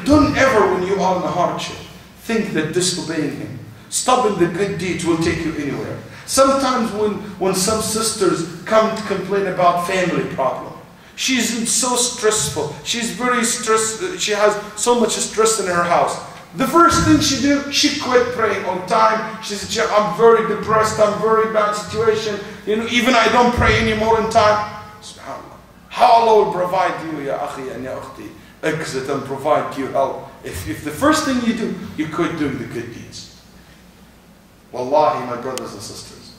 Don't ever, when you are in a hardship, think that disobeying Him, stopping the good deeds will take you anywhere. Sometimes when some sisters come to complain about family problem, she's so stressful, she's very stressed, she has so much stress in her house. The first thing she do, she quit praying on time. She said, I'm very depressed, I'm very bad situation. You know, even I don't pray anymore in time. SubhanAllah. How Allah will provide you, ya akhi and ya ukhti, exit and provide you help. If the first thing you do, you quit doing the good deeds. Wallahi, my brothers and sisters,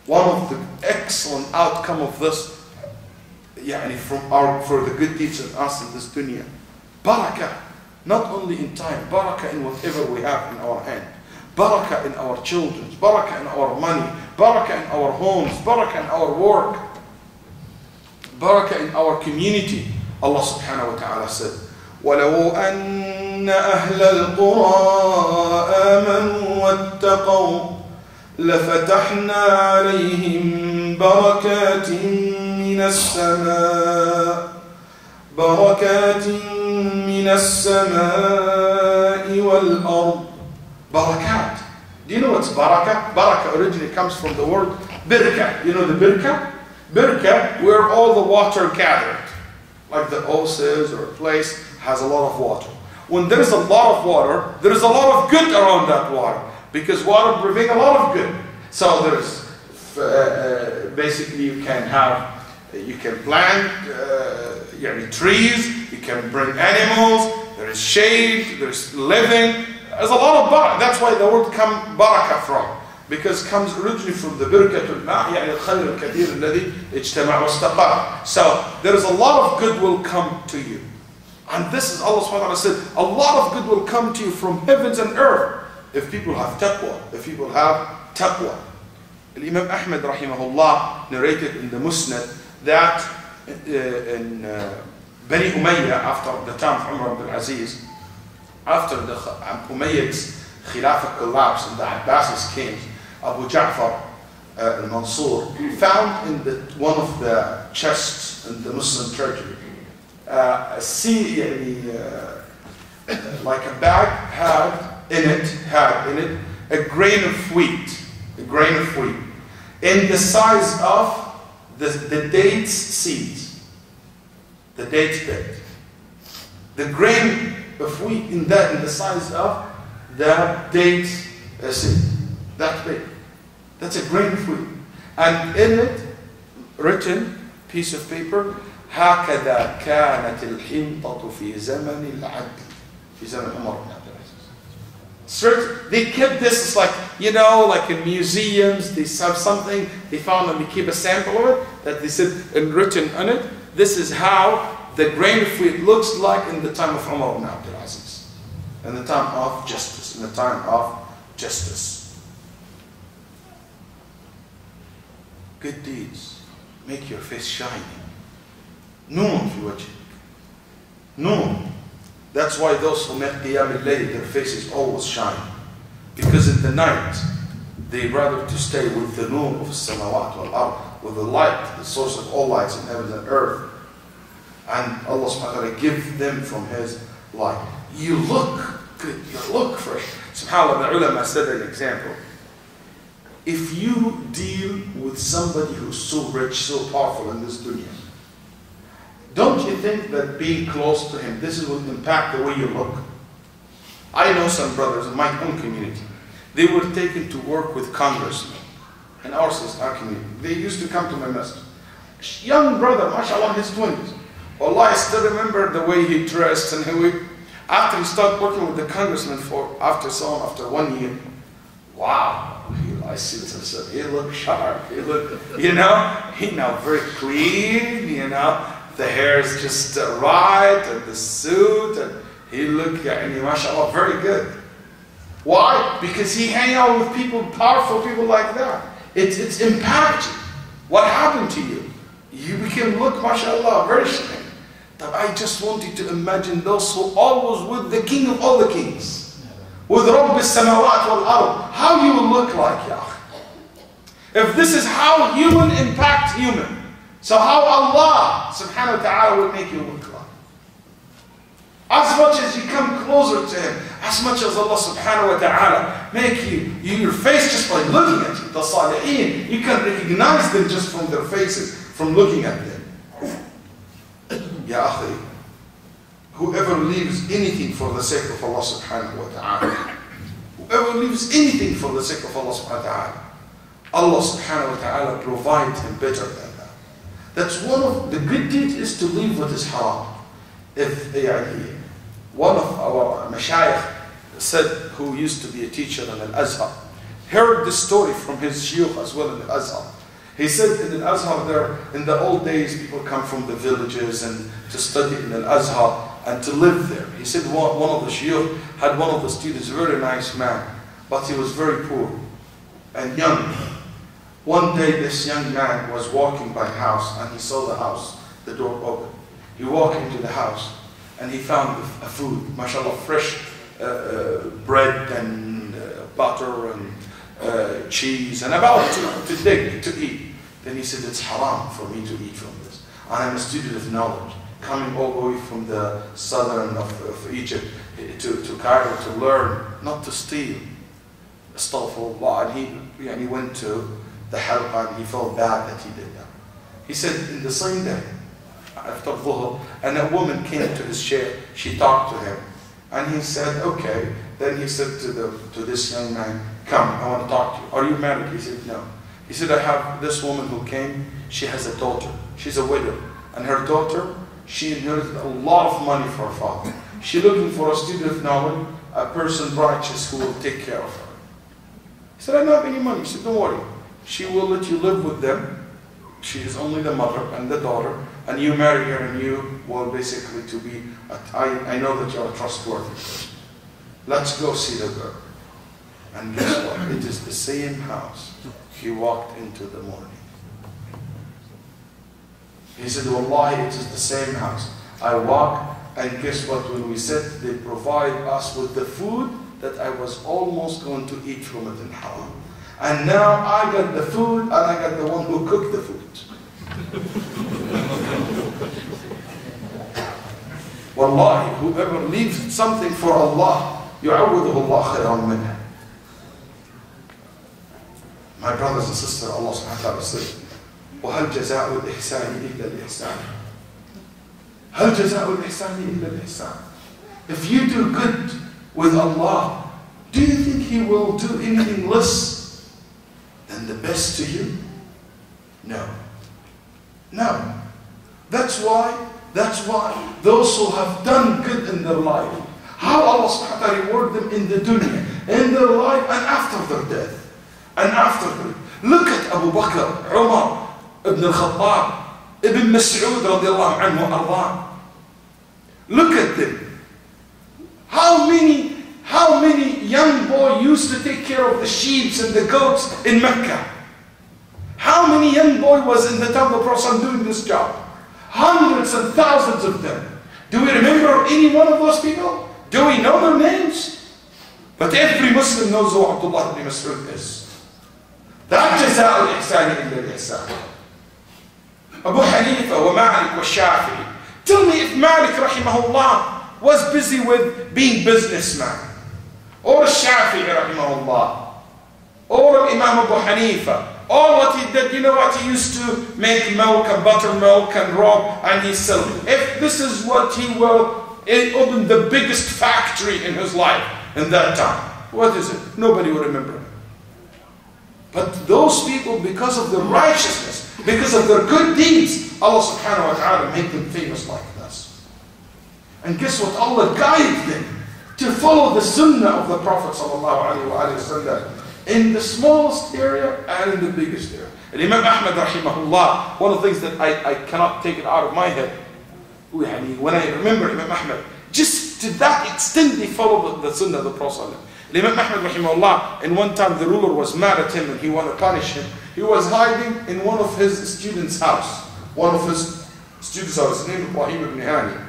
one of the excellent outcome of this, for the good deeds in us in this dunya, barakah. Not only in time, barakah in whatever we have in our hand. Barakah in our children, barakah in our money, barakah in our homes, barakah in our work, barakah in our community. Allah subhanahu wa ta'ala said, وَلَوْ أَنَّ أَهْلَ الْقُرَىٰ آمَنُوا وَاتَّقَوْا لَفَتَحْنَا عَلَيْهِمْ بَرَكَاتٍ مِّنَ السَّمَاءِ من السماء والأرض. Barakat. Do you know what's barakah? Barakah originally comes from the word birka. You know the birka? Birka, where all the water gathered. Like the oasis or a place has a lot of water. When there is a lot of water, there is a lot of good around that water. Because water brings a lot of good. So there's, basically you can plant trees, you can bring animals, there is shade, there is living. There's a lot of barakah. That's why the word comes barakah from. Because it comes originally from the birkatul ma', al-khayr al-kathir alladhi ijtama' wa istaqar. So there is a lot of good will come to you. And this is Allah subhanahu wa ta'ala said, a lot of good will come to you from heavens and earth if people have taqwa, if people have taqwa. Imam Ahmad rahimahullah narrated in the Musnad that in Bani Umayyah, after the time of Umar ibn Aziz, after the Umayyads Khilafah collapsed and the Abbasids came, Abu Ja'far al-Mansur found in one of the chests in the Muslim treasury like a bag had in it a grain of wheat, in the size of the dates seeds, the dates bed. The grain of wheat in the size of the date seed. That big. That's a grain of wheat. And in it, written, piece of paper, هكذا كانت الحنطة في زمن العدل في زمن عمر بن عبد العزيز. They kept this, it's like, like in museums, they have something, they found and they keep a sample of it, that they said, and written on it, this is how the grain of wheat looks like in the time of Umar ibn Abdul Aziz. In the time of justice, Good deeds make your face shining. Noon fi wajhik. Noon. That's why those who make qiyam al-layl, their faces always shine. Because in the night, they rather to stay with the noon of samawat wal-ard, with the light, the source of all lights in heaven and earth. And Allah subhanahu wa ta'ala give them from His light. You look good, you look fresh. SubhanAllah, the ulama said an example. If you deal with somebody who's so rich, so powerful in this dunya, don't you think that being close to him, this will impact the way you look? I know some brothers in my own community. They were taken to work with congressmen in our community. They used to come to my masjid. Young brother, mashallah, in his 20s. Allah, I still remember the way he dressed and after he started working with the congressman after 1 year. Wow, I see this and said, he looked sharp. He looked, he now very clean, the hair is just right, and the suit, and he looked, mashallah, very good. Why? Because he hang out with people, powerful people like that. It's impacted. What happened to you? You became look, mashallah, very shiny. But I just want you to imagine those who always with the king of all the kings, with Rabb al-samawat wal-ard, how you will look like, ya. If this is how human impact human, so how Allah subhanahu wa ta'ala will make you look like? As much as you come closer to Him, as much as Allah subhanahu wa ta'ala make your face just by looking at you. The Salihin, you can recognize them just from their faces, from looking at them. Ya akhi, whoever leaves anything for the sake of Allah subhanahu wa ta'ala, whoever leaves anything for the sake of Allah subhanahu wa ta'ala, Allah subhanahu wa ta'ala provides him better than that. That's one of the good deeds, is to leave what is haram. If one of our mashayikh said, who used to be a teacher in Al-Azhar, heard this story from his shuyukh as well in Al-Azhar. He said in Al-Azhar there, in the old days, people come from the villages and to study in Al-Azhar and to live there. He said one of the shuyukh had one of the students, a very nice man, but he was very poor and young. One day this young man was walking by a house and he saw the house, the door open. He walked into the house and he found a food, mashallah, fresh bread and butter and cheese and about to eat. Then he said, it's haram for me to eat from this. I am a student of knowledge, coming all the way from the southern of Egypt to Cairo to learn not to steal. Astaghfirullah. And he went to the halqa and he felt bad that he did that. He said, in the same day, after dhuhr, and a woman came to his shaykh, she talked to him. And he said, okay. Then he said to this young man, come, I want to talk to you. Are you married? He said, no. He said, I have this woman who came, she has a daughter. She's a widow. And her daughter, she inherited a lot of money for her father. She's looking for a student of knowledge, a person righteous who will take care of her. He said, I don't have any money. He said, don't worry. She will let you live with them. She is only the mother and the daughter. And you marry her and you will basically to be, I know that you're a trustworthy person. Let's go see the girl. And guess what? It is the same house he walked into the morning. He said, Wallahi, it is the same house. I walk, and guess what? When we sit, they provide us with the food that I was almost going to eat from it in haram. And now I got the food, and I got the one who cooked the food. Wallahi, whoever leaves something for Allah, يعوضه الله خيرا منه. My brothers and sisters, Allah subhanahu wa ta'ala says, وَهَلْ جَزَاءُ الْإِحْسَانِ إِلَّا الْإِحْسَانِ. هَلْ جَزَاءُ الْإِحْسَانِ إِلَّا الْإِحْسَانِ. If you do good with Allah, do you think He will do anything less than the best to you? No. No. That's why those who have done good in their life, how Allah subhanahu wa ta'ala reward them in the dunya, in their life and after their death. And after them, look at Abu Bakr, Umar, Ibn al-Khattab, Ibn Mas'ud radiallahu anhu arḍah. Look at them. How many young boys used to take care of the sheep and the goats in Mecca? How many young boys was in the temple of the Prophet doing this job? Hundreds and thousands of them. Do we remember any one of those people? Do we know their names? But every Muslim knows who Abdullah ibn Mas'ud is. That جزاء الإحسان إلا الإحسان. Abu Hanifa wa Malik wa Shafi'i. Tell me if Malik rahimahullah was busy with being businessman, or Shafi'i rahimahullah, or Imam Abu Hanifa. All what he did, you know what, he used to make milk and buttermilk and rob and he sell. If this is what he will, it opened the biggest factory in his life in that time. What is it? Nobody will remember. But those people, because of their righteousness, because of their good deeds, Allah subhanahu wa ta'ala made them famous like this. And guess what? Allah guided them to follow the sunnah of the Prophet sallallahu alaihi wasallam in the smallest area and in the biggest area. And Imam Ahmad rahimahullah, one of the things that I cannot take it out of my head, when I remember Imam Ahmad, just to that extent they followed the sunnah of the Prophet. Imam Ahmad rahimahullah, and one time the ruler was mad at him and he wanted to punish him. He was hiding in one of his students' house. One of his students' house, his name was Ibrahim ibn Hani.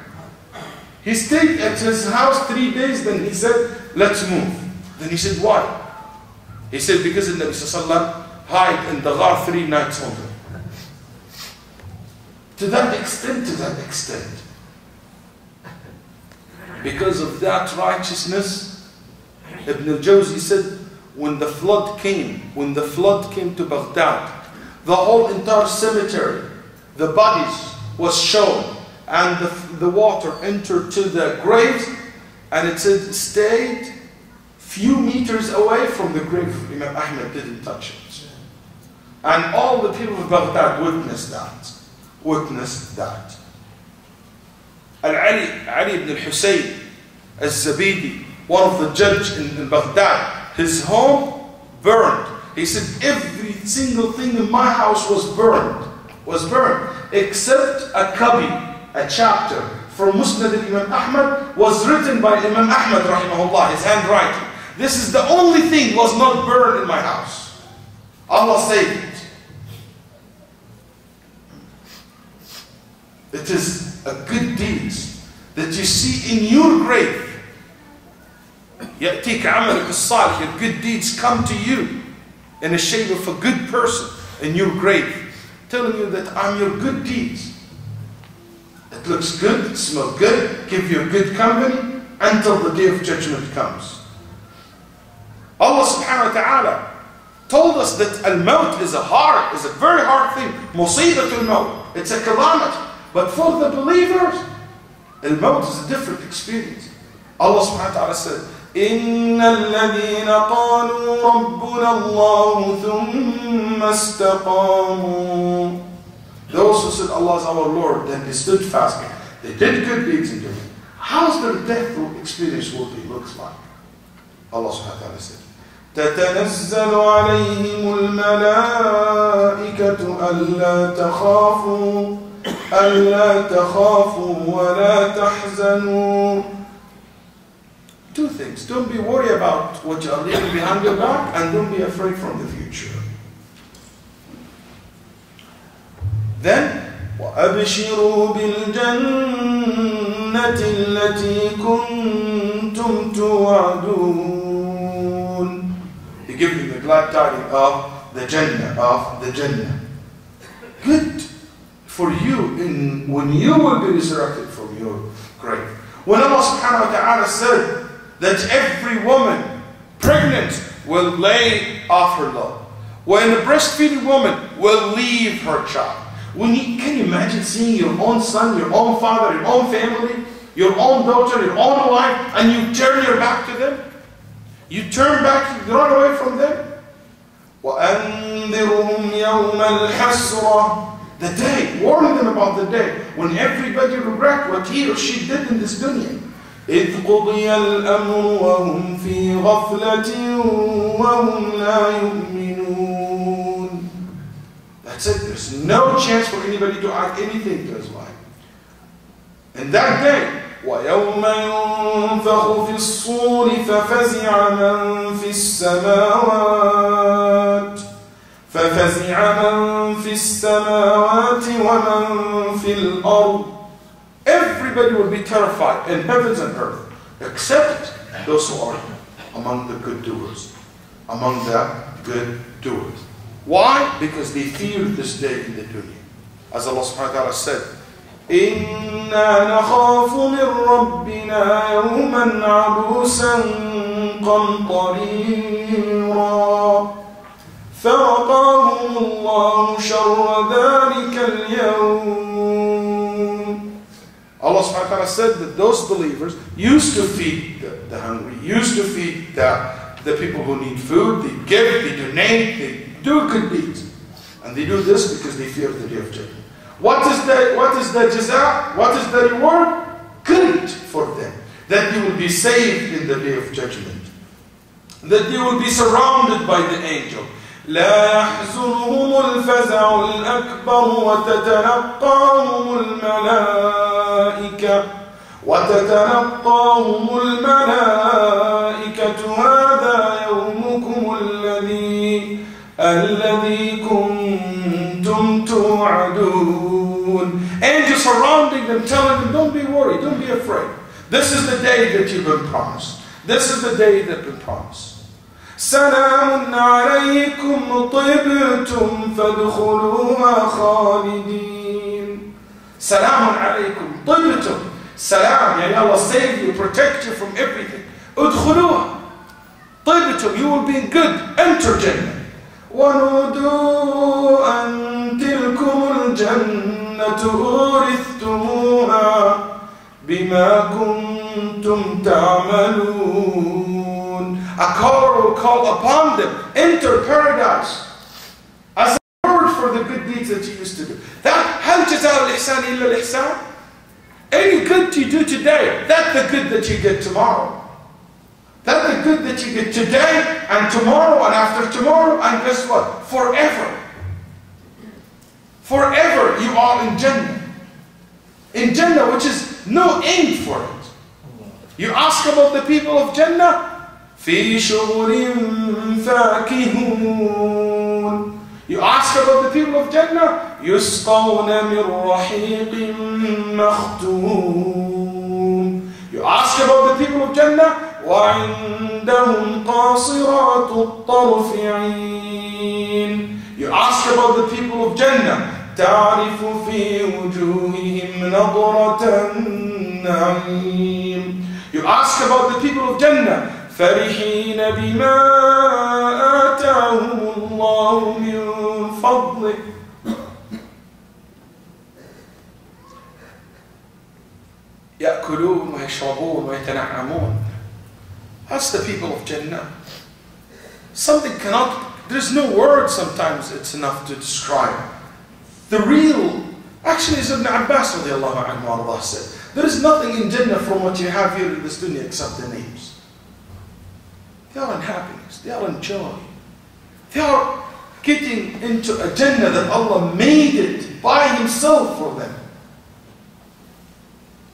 He stayed at his house 3 days, then he said, let's move. Then he said, why? He said, because the Nabi sallallahu alaihi wasallam hide in the ghar 3 nights only. To that extent, Because of that righteousness, Ibn al-Jawzi said, when the flood came to Baghdad, the whole entire cemetery, the bodies was shown, and the water entered to the graves, and it said stayed few meters away from the grave of Imam Ahmad, didn't touch it. And all the people of Baghdad witnessed that. Ali ibn al-Husayn al-Zabidi, one of the judges in Baghdad, his home burned. He said every single thing in my house was burned, except a copy, a chapter from Musnad al-Imam Ahmad was written by Imam Ahmad rahimahullah, his handwriting. This is the only thing was not burned in my house. Allah saved it. It is a good deed that you see in your grave. يأتيك عملك الصالح, your good deeds come to you in the shape of a good person in your grave, telling you that I'm your good deeds. It looks good, it smells good, give you a good company until the day of judgment comes. Allah subhanahu wa ta'ala told us that al-maut is a very hard thing. Musibatul maut, it's a calamity. But for the believers, al-maut is a different experience. Allah subhanahu wa ta'ala said, إِنَّ الَّذِينَ قَالُوا رَبُّنَا اللَّهُ ثُمَّ اسْتَقَامُوا. Those who said Allah is our Lord, then they stood fast. They did good deeds in dunya. How's their death experience looks like? Allah subhanahu wa ta'ala said, تتنزل عليهم الملائكة ألا تخافوا ولا تحزنوا. Two things. Don't be worried about what you are leaving behind your back, and don't be afraid from the future. Then, وَأَبْشِرُوا بِالْجَنَّةِ الَّتِي كُنْتُمْ تُوعَدُونَ. He gives you the glad tidings of the Jannah. Good for you when you will be resurrected from your grave. When Allah subhanahu wa ta'ala said that every woman pregnant will lay off her load, when a breastfeeding woman will leave her child. Can you imagine seeing your own son, your own father, your own family, your own daughter, your own wife, and you turn your back to them? You turn back, you run away from them? وَأَنذِرُهُمْ يَوْمَ الْحَسْرَةِ. The day, warn them about the day when everybody regret what he or she did in this dunya. إِذْ قُضِيَ الْأَمْرُ وَهُمْ فِي غَفْلَةٍ وَهُمْ لَا يُؤْمِنُونَ. That's it. There's no chance for anybody to add anything to his life. And that day, وَيَوْمَ يُنفَخُ فِي الصُّورِ فَفَزِعَ مَنْ فِي السَّمَاوَاتِ وَمَنْ فِي الْأَرْضِ. Everybody will be terrified in heavens and earth, except those who are among the good doers. Why? Because they feared this day in the dunya. As Allah subhanahu wa ta'ala said, إِنَّا نَخَافُ مِنْ رَبِّنَا يَوْمًا عَبُوسًا قَمْطَرِيرًا فَوَقَاهُمُ اللَّهُ شَرَّ ذَلِكَ الْيَوْمِ. Allah subhanahu wa ta'ala said that those believers used to feed the hungry, used to feed the people who need food, they give, they donate, they do good deeds. And they do this because they fear the day of judgment. What is the jaza? What is the reward? Good for them. That they will be saved in the day of judgment. That they will be surrounded by the angel. لا يحزنهم الفزع الأكبر وتتلقاهم الملائكة هذا يومكم الذي كنتم توعدون. Angels surrounding them, telling them, don't be worried, don't be afraid. This is the day that you've been promised. This is the day that you've been promised. سلام عليكم طبتم فادخلوها خالدين. سلام عليكم طبتم. Salam, yani Allah save you, protect you from everything. Udkhuluha. طيبتم, you will be in good. Enter Jannah. وَنُودُوا أَن تِلْكُمُ الْجَنَّةُ أُورِثْتُمُوهَا بِمَا كُنْتُمْ تَعْمَلُونَ. A caller will call upon them, enter paradise, as a reward for the good deeds that you used to do. That, هَلْ جَزَاءُ الْإِحْسَانِ إِلَّا الْإِحْسَانِ. Any good you do today, that's the good that you get tomorrow. That's the good that you get today and tomorrow and after tomorrow, and guess what? Forever. Forever you are in Jannah. In Jannah, which is no end for it. You ask about the people of Jannah, فِي شُغُلٍ فَاكِهُونَ. You ask about the people of Jannah, يُسْقَوْنَ مِنْ رَحِيقٍ مَخْتُومٍ. You ask about the people of Jannah, وَعِنْدَهُمْ قَاصِرَاتُ الطَّرْفِ عِينٌ. You ask about the people of Jannah, تَعْرِفُ فِي وُجُوهِهِمْ نَضْرَةَ النَّعِيمِ. You ask about the people of Jannah, فَرِحِينَ بِمَا آتَاهُمُ اللَّهُ مِنْ فَضْلِهِ. يأكلون ويشربون ويتنعمون. That's the people of Jannah. Something cannot, there's no word sometimes it's enough to describe. The real, actually as Ibn Abbas radiallahu anhu said, there is nothing in Jannah from what you have here in this dunya except the names. They are in happiness, they are in joy. They are getting into a Jannah that Allah made it by Himself for them.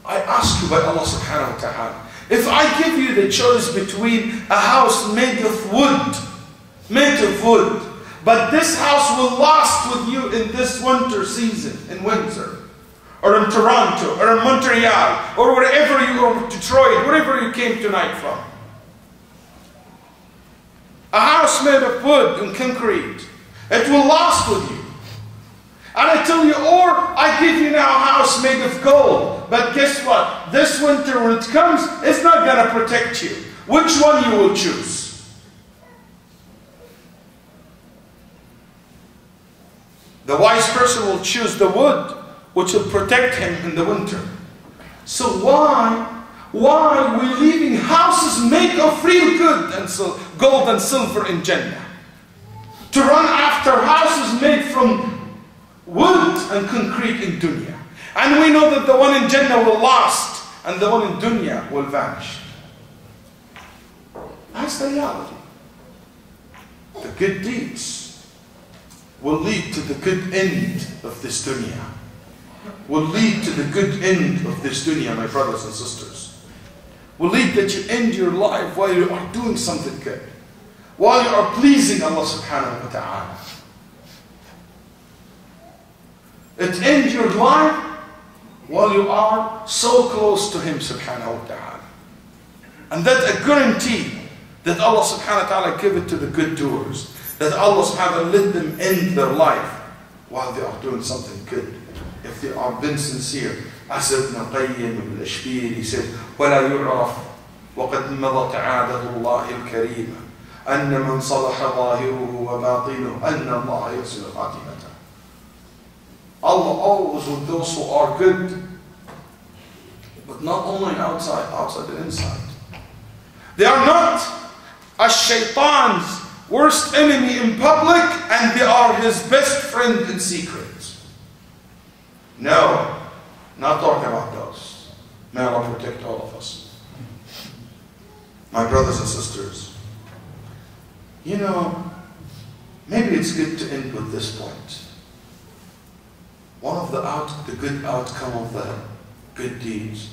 I ask you by Allah subhanahu wa ta'ala, if I give you the choice between a house made of wood, but this house will last with you in this winter season, in Windsor, or in Toronto, or in Montreal, or wherever you are, Detroit, wherever you came tonight from. A house made of wood and concrete, it will last with you. And I tell you, or I give you now a house made of gold, but guess what? This winter when it comes, it's not going to protect you. Which one you will choose? The wise person will choose the wood, which will protect him in the winter. So why are we leaving houses made of real good and gold and silver in Jannah, to run after houses made from wood and concrete in dunya? And we know that the one in Jannah will last and the one in dunya will vanish. That's the reality. The good deeds will lead to the good end of this dunya. Will lead to the good end of this dunya, my brothers and sisters. Will lead that you end your life while you are doing something good, while you are pleasing Allah subhanahu wa ta'ala. It ends your life while you are so close to Him subhanahu wa ta'ala. And that's a guarantee that Allah subhanahu wa ta'ala give it to the good doers. That Allah subhanahu wa ta'ala let them end their life while they are doing something good. If they are being sincere. As Ibn Qayyim al-Ashbiri said, وَلَا يُعْرَفْ وَقَدْ مَضَتْ عَادَةُ اللَّهِ الْكَرِيمَ أَنَّ مَنْ صَلَحَ ظَاهِرُهُ وَبَاطِنُهُ أَنَّ اللَّهَ يَصِلُ خَاتِمَتَهُ. Allah always with those who are good, but not only outside and inside. They are not a shaitan's worst enemy in public and they are his best friend in secret. No, not talking about those. May Allah protect all of us. My brothers and sisters, you know, maybe it's good to end with this point. One of the good outcome of the good deeds,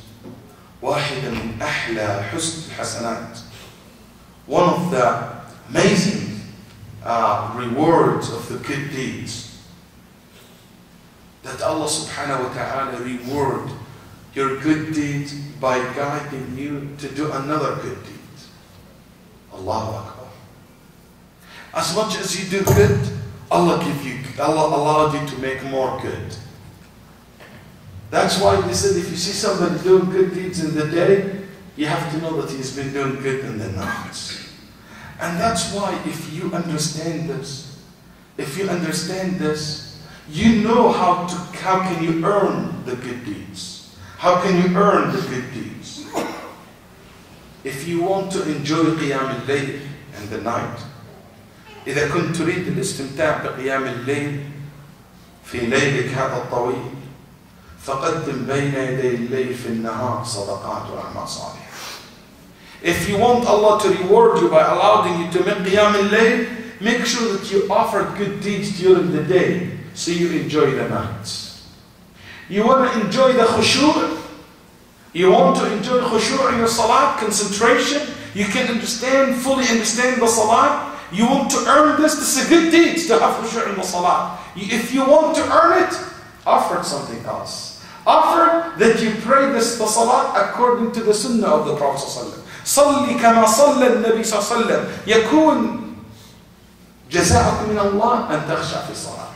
واحدة من أحلى حسن الحسنات. One of the amazing rewards of the good deeds, that Allah subhanahu wa ta'ala reward your good deeds by guiding you to do another good deed. Allahu Akbar. As much as you do good, Allah allowed you to make more good. That's why they said if you see somebody doing good deeds in the day, you have to know that he's been doing good in the night. And that's why if you understand this, you know how can you earn the good deeds. How can you earn the good deeds? If you want to enjoy قيام الليل in the night, إذا كنت تريد الاستمتاع بقيام الليل في ليلك هذا الطويل فقدم بين يدي الليل في النهار صدقات وأعمال صالحة. If you want Allah to reward you by allowing you to make qiyam al-layl, make sure that you offer good deeds during the day so you enjoy the night. You want to enjoy the khushu'? You want to enjoy khushu' in your salat, concentration? You can fully understand the salat? You want to earn this? This is a good deed to have khushu' in the salat. If you want to earn it, offer something else. Offer that you pray the salat according to the sunnah of the Prophet ﷺ. صلي كما صلى النبي صلى الله عليه وسلم يكون جزاءك من الله أن تخشع في الصلاة.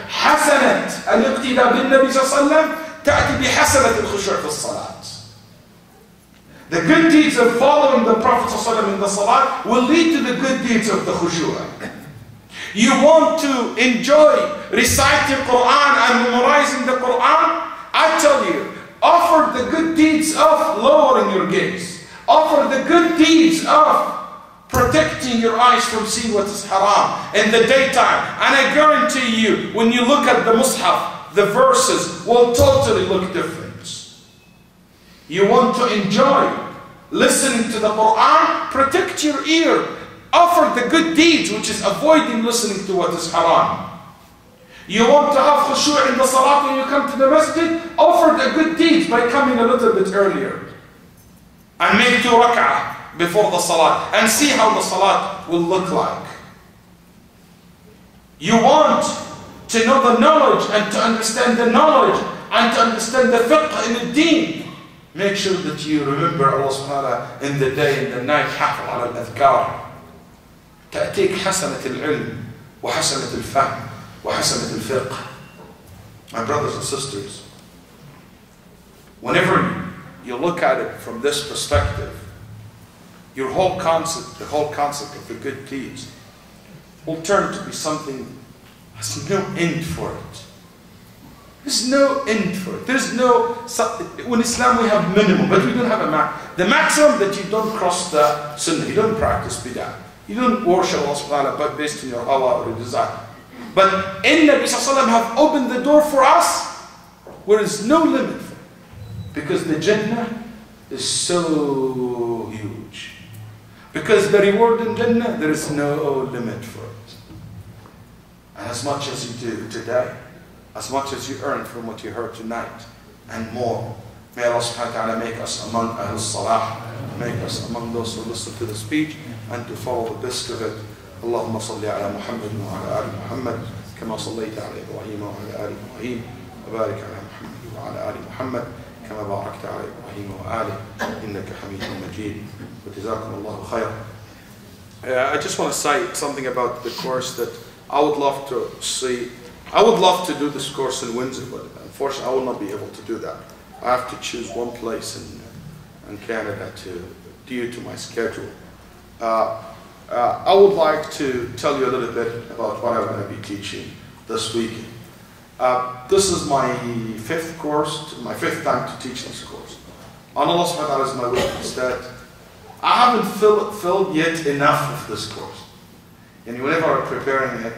حسنة الاقتداء بالنبي صلى الله عليه وسلم تأتي بحسنة الخشوع في الصلاة. The good deeds of following the Prophet صلى الله عليه وسلم in the salah will lead to the good deeds of the khushu'. You want to enjoy reciting Quran and memorizing the Quran? I tell you, offer the good deeds of lowering your gaze. Offer the good deeds of protecting your eyes from seeing what is haram in the daytime. And I guarantee you, when you look at the mushaf, the verses will totally look different. You want to enjoy listening to the Quran? Protect your ear. Offer the good deeds, which is avoiding listening to what is haram. You want to have khushu' in the salat when you come to the masjid? Offer the good deeds by coming a little bit earlier. And make 2 rak'ah before the salat. And see how the salat will look like. You want to know the knowledge and to understand the knowledge and to understand the fiqh in the deen. Make sure that you remember Allah subhanahu wa ta'ala in the day and the night. حافظ على الأذكار. تأتيك حسنة العلم وحسنة الفهم وحسنة الفقه. My brothers and sisters, whenever you look at it from this perspective, the whole concept of the good deeds will turn to be something has no end for it. There's no end for it. There's no, in Islam we have minimum, but we don't have a max. The maximum that you don't cross the sunnah, you don't practice bid'ah. You don't worship Allah subhanahu wa ta'ala based on your hawa or your desire. But in Nabi sallallahu have opened the door for us where there is no limit for it. Because the Jannah is so huge. Because the reward in Jannah, there is no limit for it. And as much as you do today, as much as you earn from what you heard tonight, and more, may Allah subhanahu wa ta'ala make us among Ahl Salah, make us among those who listen to the speech and to follow the best of it. اللهم صل على محمد وعلى آل محمد كما صليت على إبراهيم وعلى آل إبراهيم وبارك على محمد وعلى آل محمد كما باركت على إبراهيم وآله إنك حميد مجيد وجزاكم الله خيرا. I just want to say something about the course that I would love to see. I would love to do this course in Windsor, but unfortunately I will not be able to do that. I have to choose one place in Canada due to my schedule. I would like to tell you a little bit about what I'm going to be teaching this weekend. This is my 5th course, my 5th time to teach this course. And Allah subhanahu wa ta'ala is my witness that I haven't filled yet enough of this course. And whenever I'm preparing it,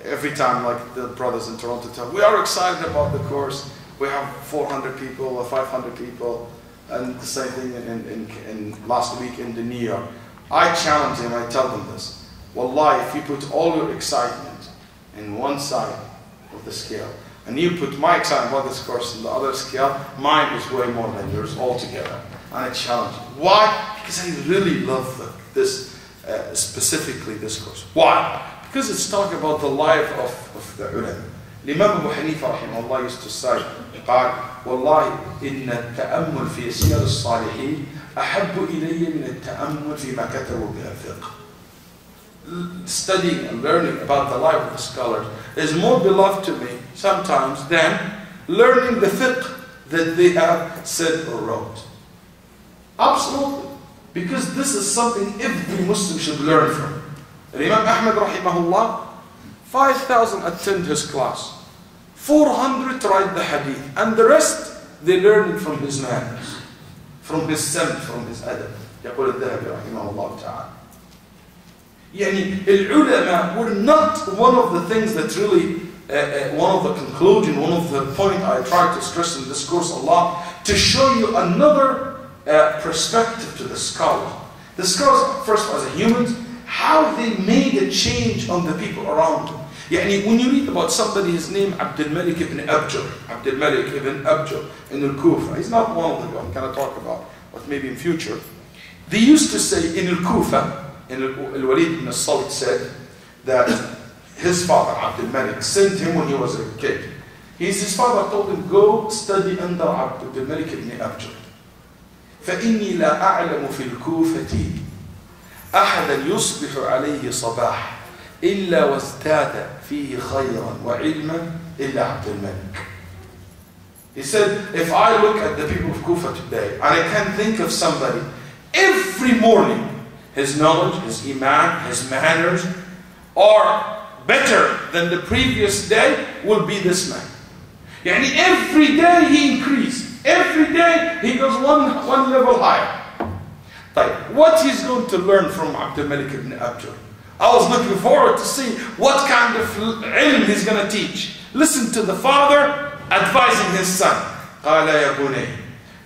every time, like the brothers in Toronto tell, we are excited about the course. We have 400 people or 500 people, and the same thing in last week in New York. I challenge them, I tell them this. Wallahi, if you put all your excitement in one side of the scale, and you put my excitement about this course in the other scale, mine is way more than yours altogether. And I challenge you. Why? Because I really love this, specifically this course. Why? Because it's talking about the life of the ulama. Imam Abu Hanifa rahimahullah used to say, قال والله إن التأمل في سير الصالحين أحب إلي من التأمل فيما كتبوا بها الفقه. Studying and learning about the life of the scholars is more beloved to me sometimes than learning the fiqh that they have said or wrote. Absolutely. Because this is something every Muslim should learn from. And Imam Ahmad rahimahullah, 5,000 attend his class. 400 write the hadith. And the rest, they learn it from his manners, from his samt, from his adab. يقول الذهبي رحمه الله تعالى. يعني العلماء were not one of the things that really, one of the conclusion, one of the point I try to stress in this course a lot, to show you another perspective to the scholars. The scholars, first as a humans, how they made a change on the people around them. يعني when you read about somebody, his name Abdul Malik ibn Abjar, Abdul Malik ibn Abjar in Al-Kufa. He's not one of them I'm going to talk about, but maybe in future. They used to say in Al-Kufa, in Al-Waleed ibn Salt said that his father, Abdul Malik, sent him when he was a kid. His father told him, go study under Abdul Malik ibn Abjar. فإني لا أعلم في الكوفة أحدا يصبح عليه صباح إلا وازداد فيه خيرا وعلما إلا عبد الملك. He said, if I look at the people of Kufa today, and I can think of somebody, every morning, his knowledge, his iman, his manners are better than the previous day, will be this man. Yani every day he increased. Every day he goes one level higher. What he's going to learn from Abdul Malik ibn Abjar? I was looking forward to see what kind of ilm he's going to teach. Listen to the father advising his son. قال يا بني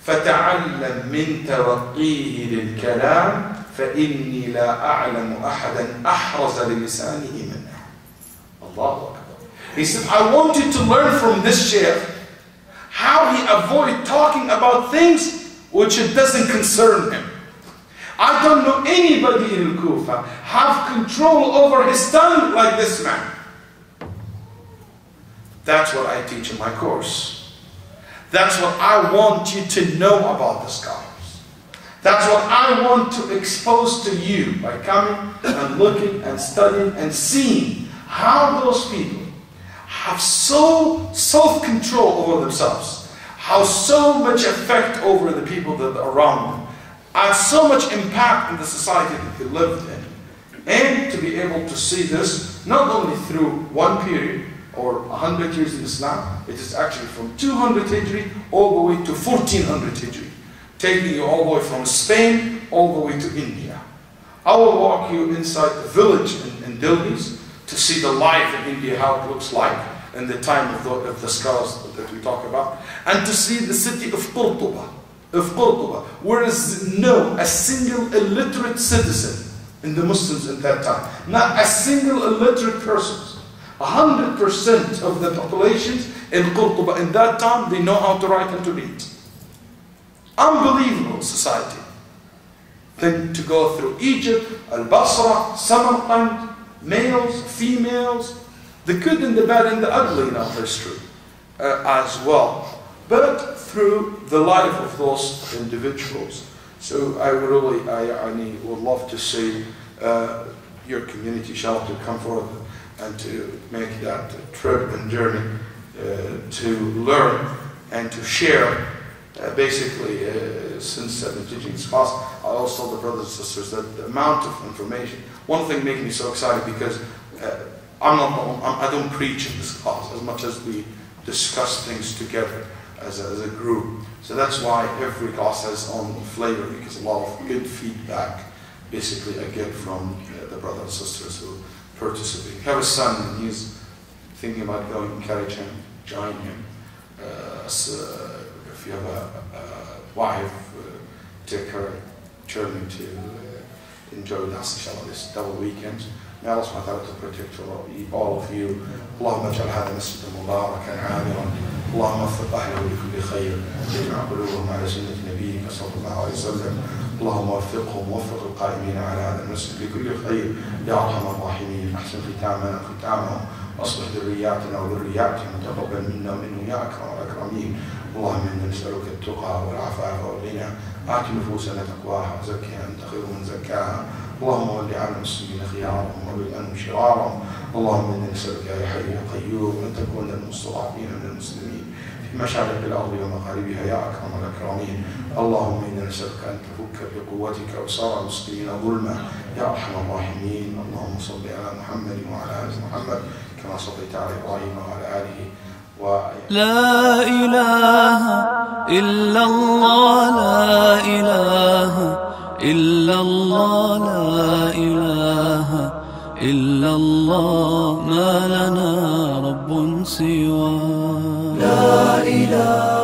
فتعلم من توقيه للكلام فإني لا أعلم أحدا أحرز للسانه منه. الله أكبر. He said, I want you to learn from this shaykh how he avoid talking about things which it doesn't concern him. I don't know anybody in Al-Kufa have control over his tongue like this man. That's what I teach in my course. That's what I want you to know about the scholars. That's what I want to expose to you by coming and looking and studying and seeing how those people have so self-control over themselves, how so much effect over the people that are around them, and so much impact in the society that they lived in. And to be able to see this not only through one period or 100 years in Islam, it is actually from 200 Hijri all the way to 1400 Hijri, taking you all the way from Spain all the way to India. I will walk you inside the village in Delhi to see the life in India, how it looks like in the time of the scholars that we talk about, and to see the city of Qurtuba, where is no a single illiterate citizen in the Muslims in that time, not a single illiterate person. 100% of the populations in Qurtuba in that time, they know how to write and to read. Unbelievable society. Then to go through Egypt, Al-Basra, Samarkand, males, females, the good and the bad and the ugly in our history as well. But through the life of those individuals. So I would love to see your community shall to come forward and to make that trip and journey to learn and to share. Basically, since I've been teaching this class, I always told the brothers and sisters that the amount of information. One thing making me so excited because I don't preach in this class as much as we discuss things together as a group. So that's why every class has its own flavor, because a lot of good feedback basically I get from the brothers and sisters who participate. I have a son and he's thinking about going, encourage him, join him. If you have a wife, take her journey to enjoy with us inshallah this double weekend. May Allah subhanahu wa ta'ala to protect all of you. اللهم اجعل هذا مسجدا مباركا عامرا. اللهم وفق اهله لكل خير. واجمع قلوبهم على سنة نبيك صلى الله عليه وسلم. اللهم وفقهم ووفق القائمين على هذا المسجد لكل خير يا ارحم الراحمين. احسن ختامنا ختامهم واصلح ذرياتنا وذرياتهم وتقبل منا ومنهم يا اكرم الاكرمين. اللهم انا نسالك التقى والعفاف والغنى. آت نفوسنا تقواها وزكها أنت خير من زكاها. اللهم ول على المسلمين خيارهم وابعد عنهم شرارهم. اللهم إنا نسألك يا حي يا قيوم أن تكون المستضعفين من المسلمين في في مشارق الأرض ومغاربها يا أكرم الأكرمين. اللهم إنا نسألك أن تفك بقوتك أبصار المسلمين ظلما يا أرحم الراحمين. اللهم صل على محمد وعلى آل محمد كما صليت على إبراهيم وعلى آله لا إله إلا الله لا إله إلا الله لا إله إلا الله ما لنا رب سواه. لا إله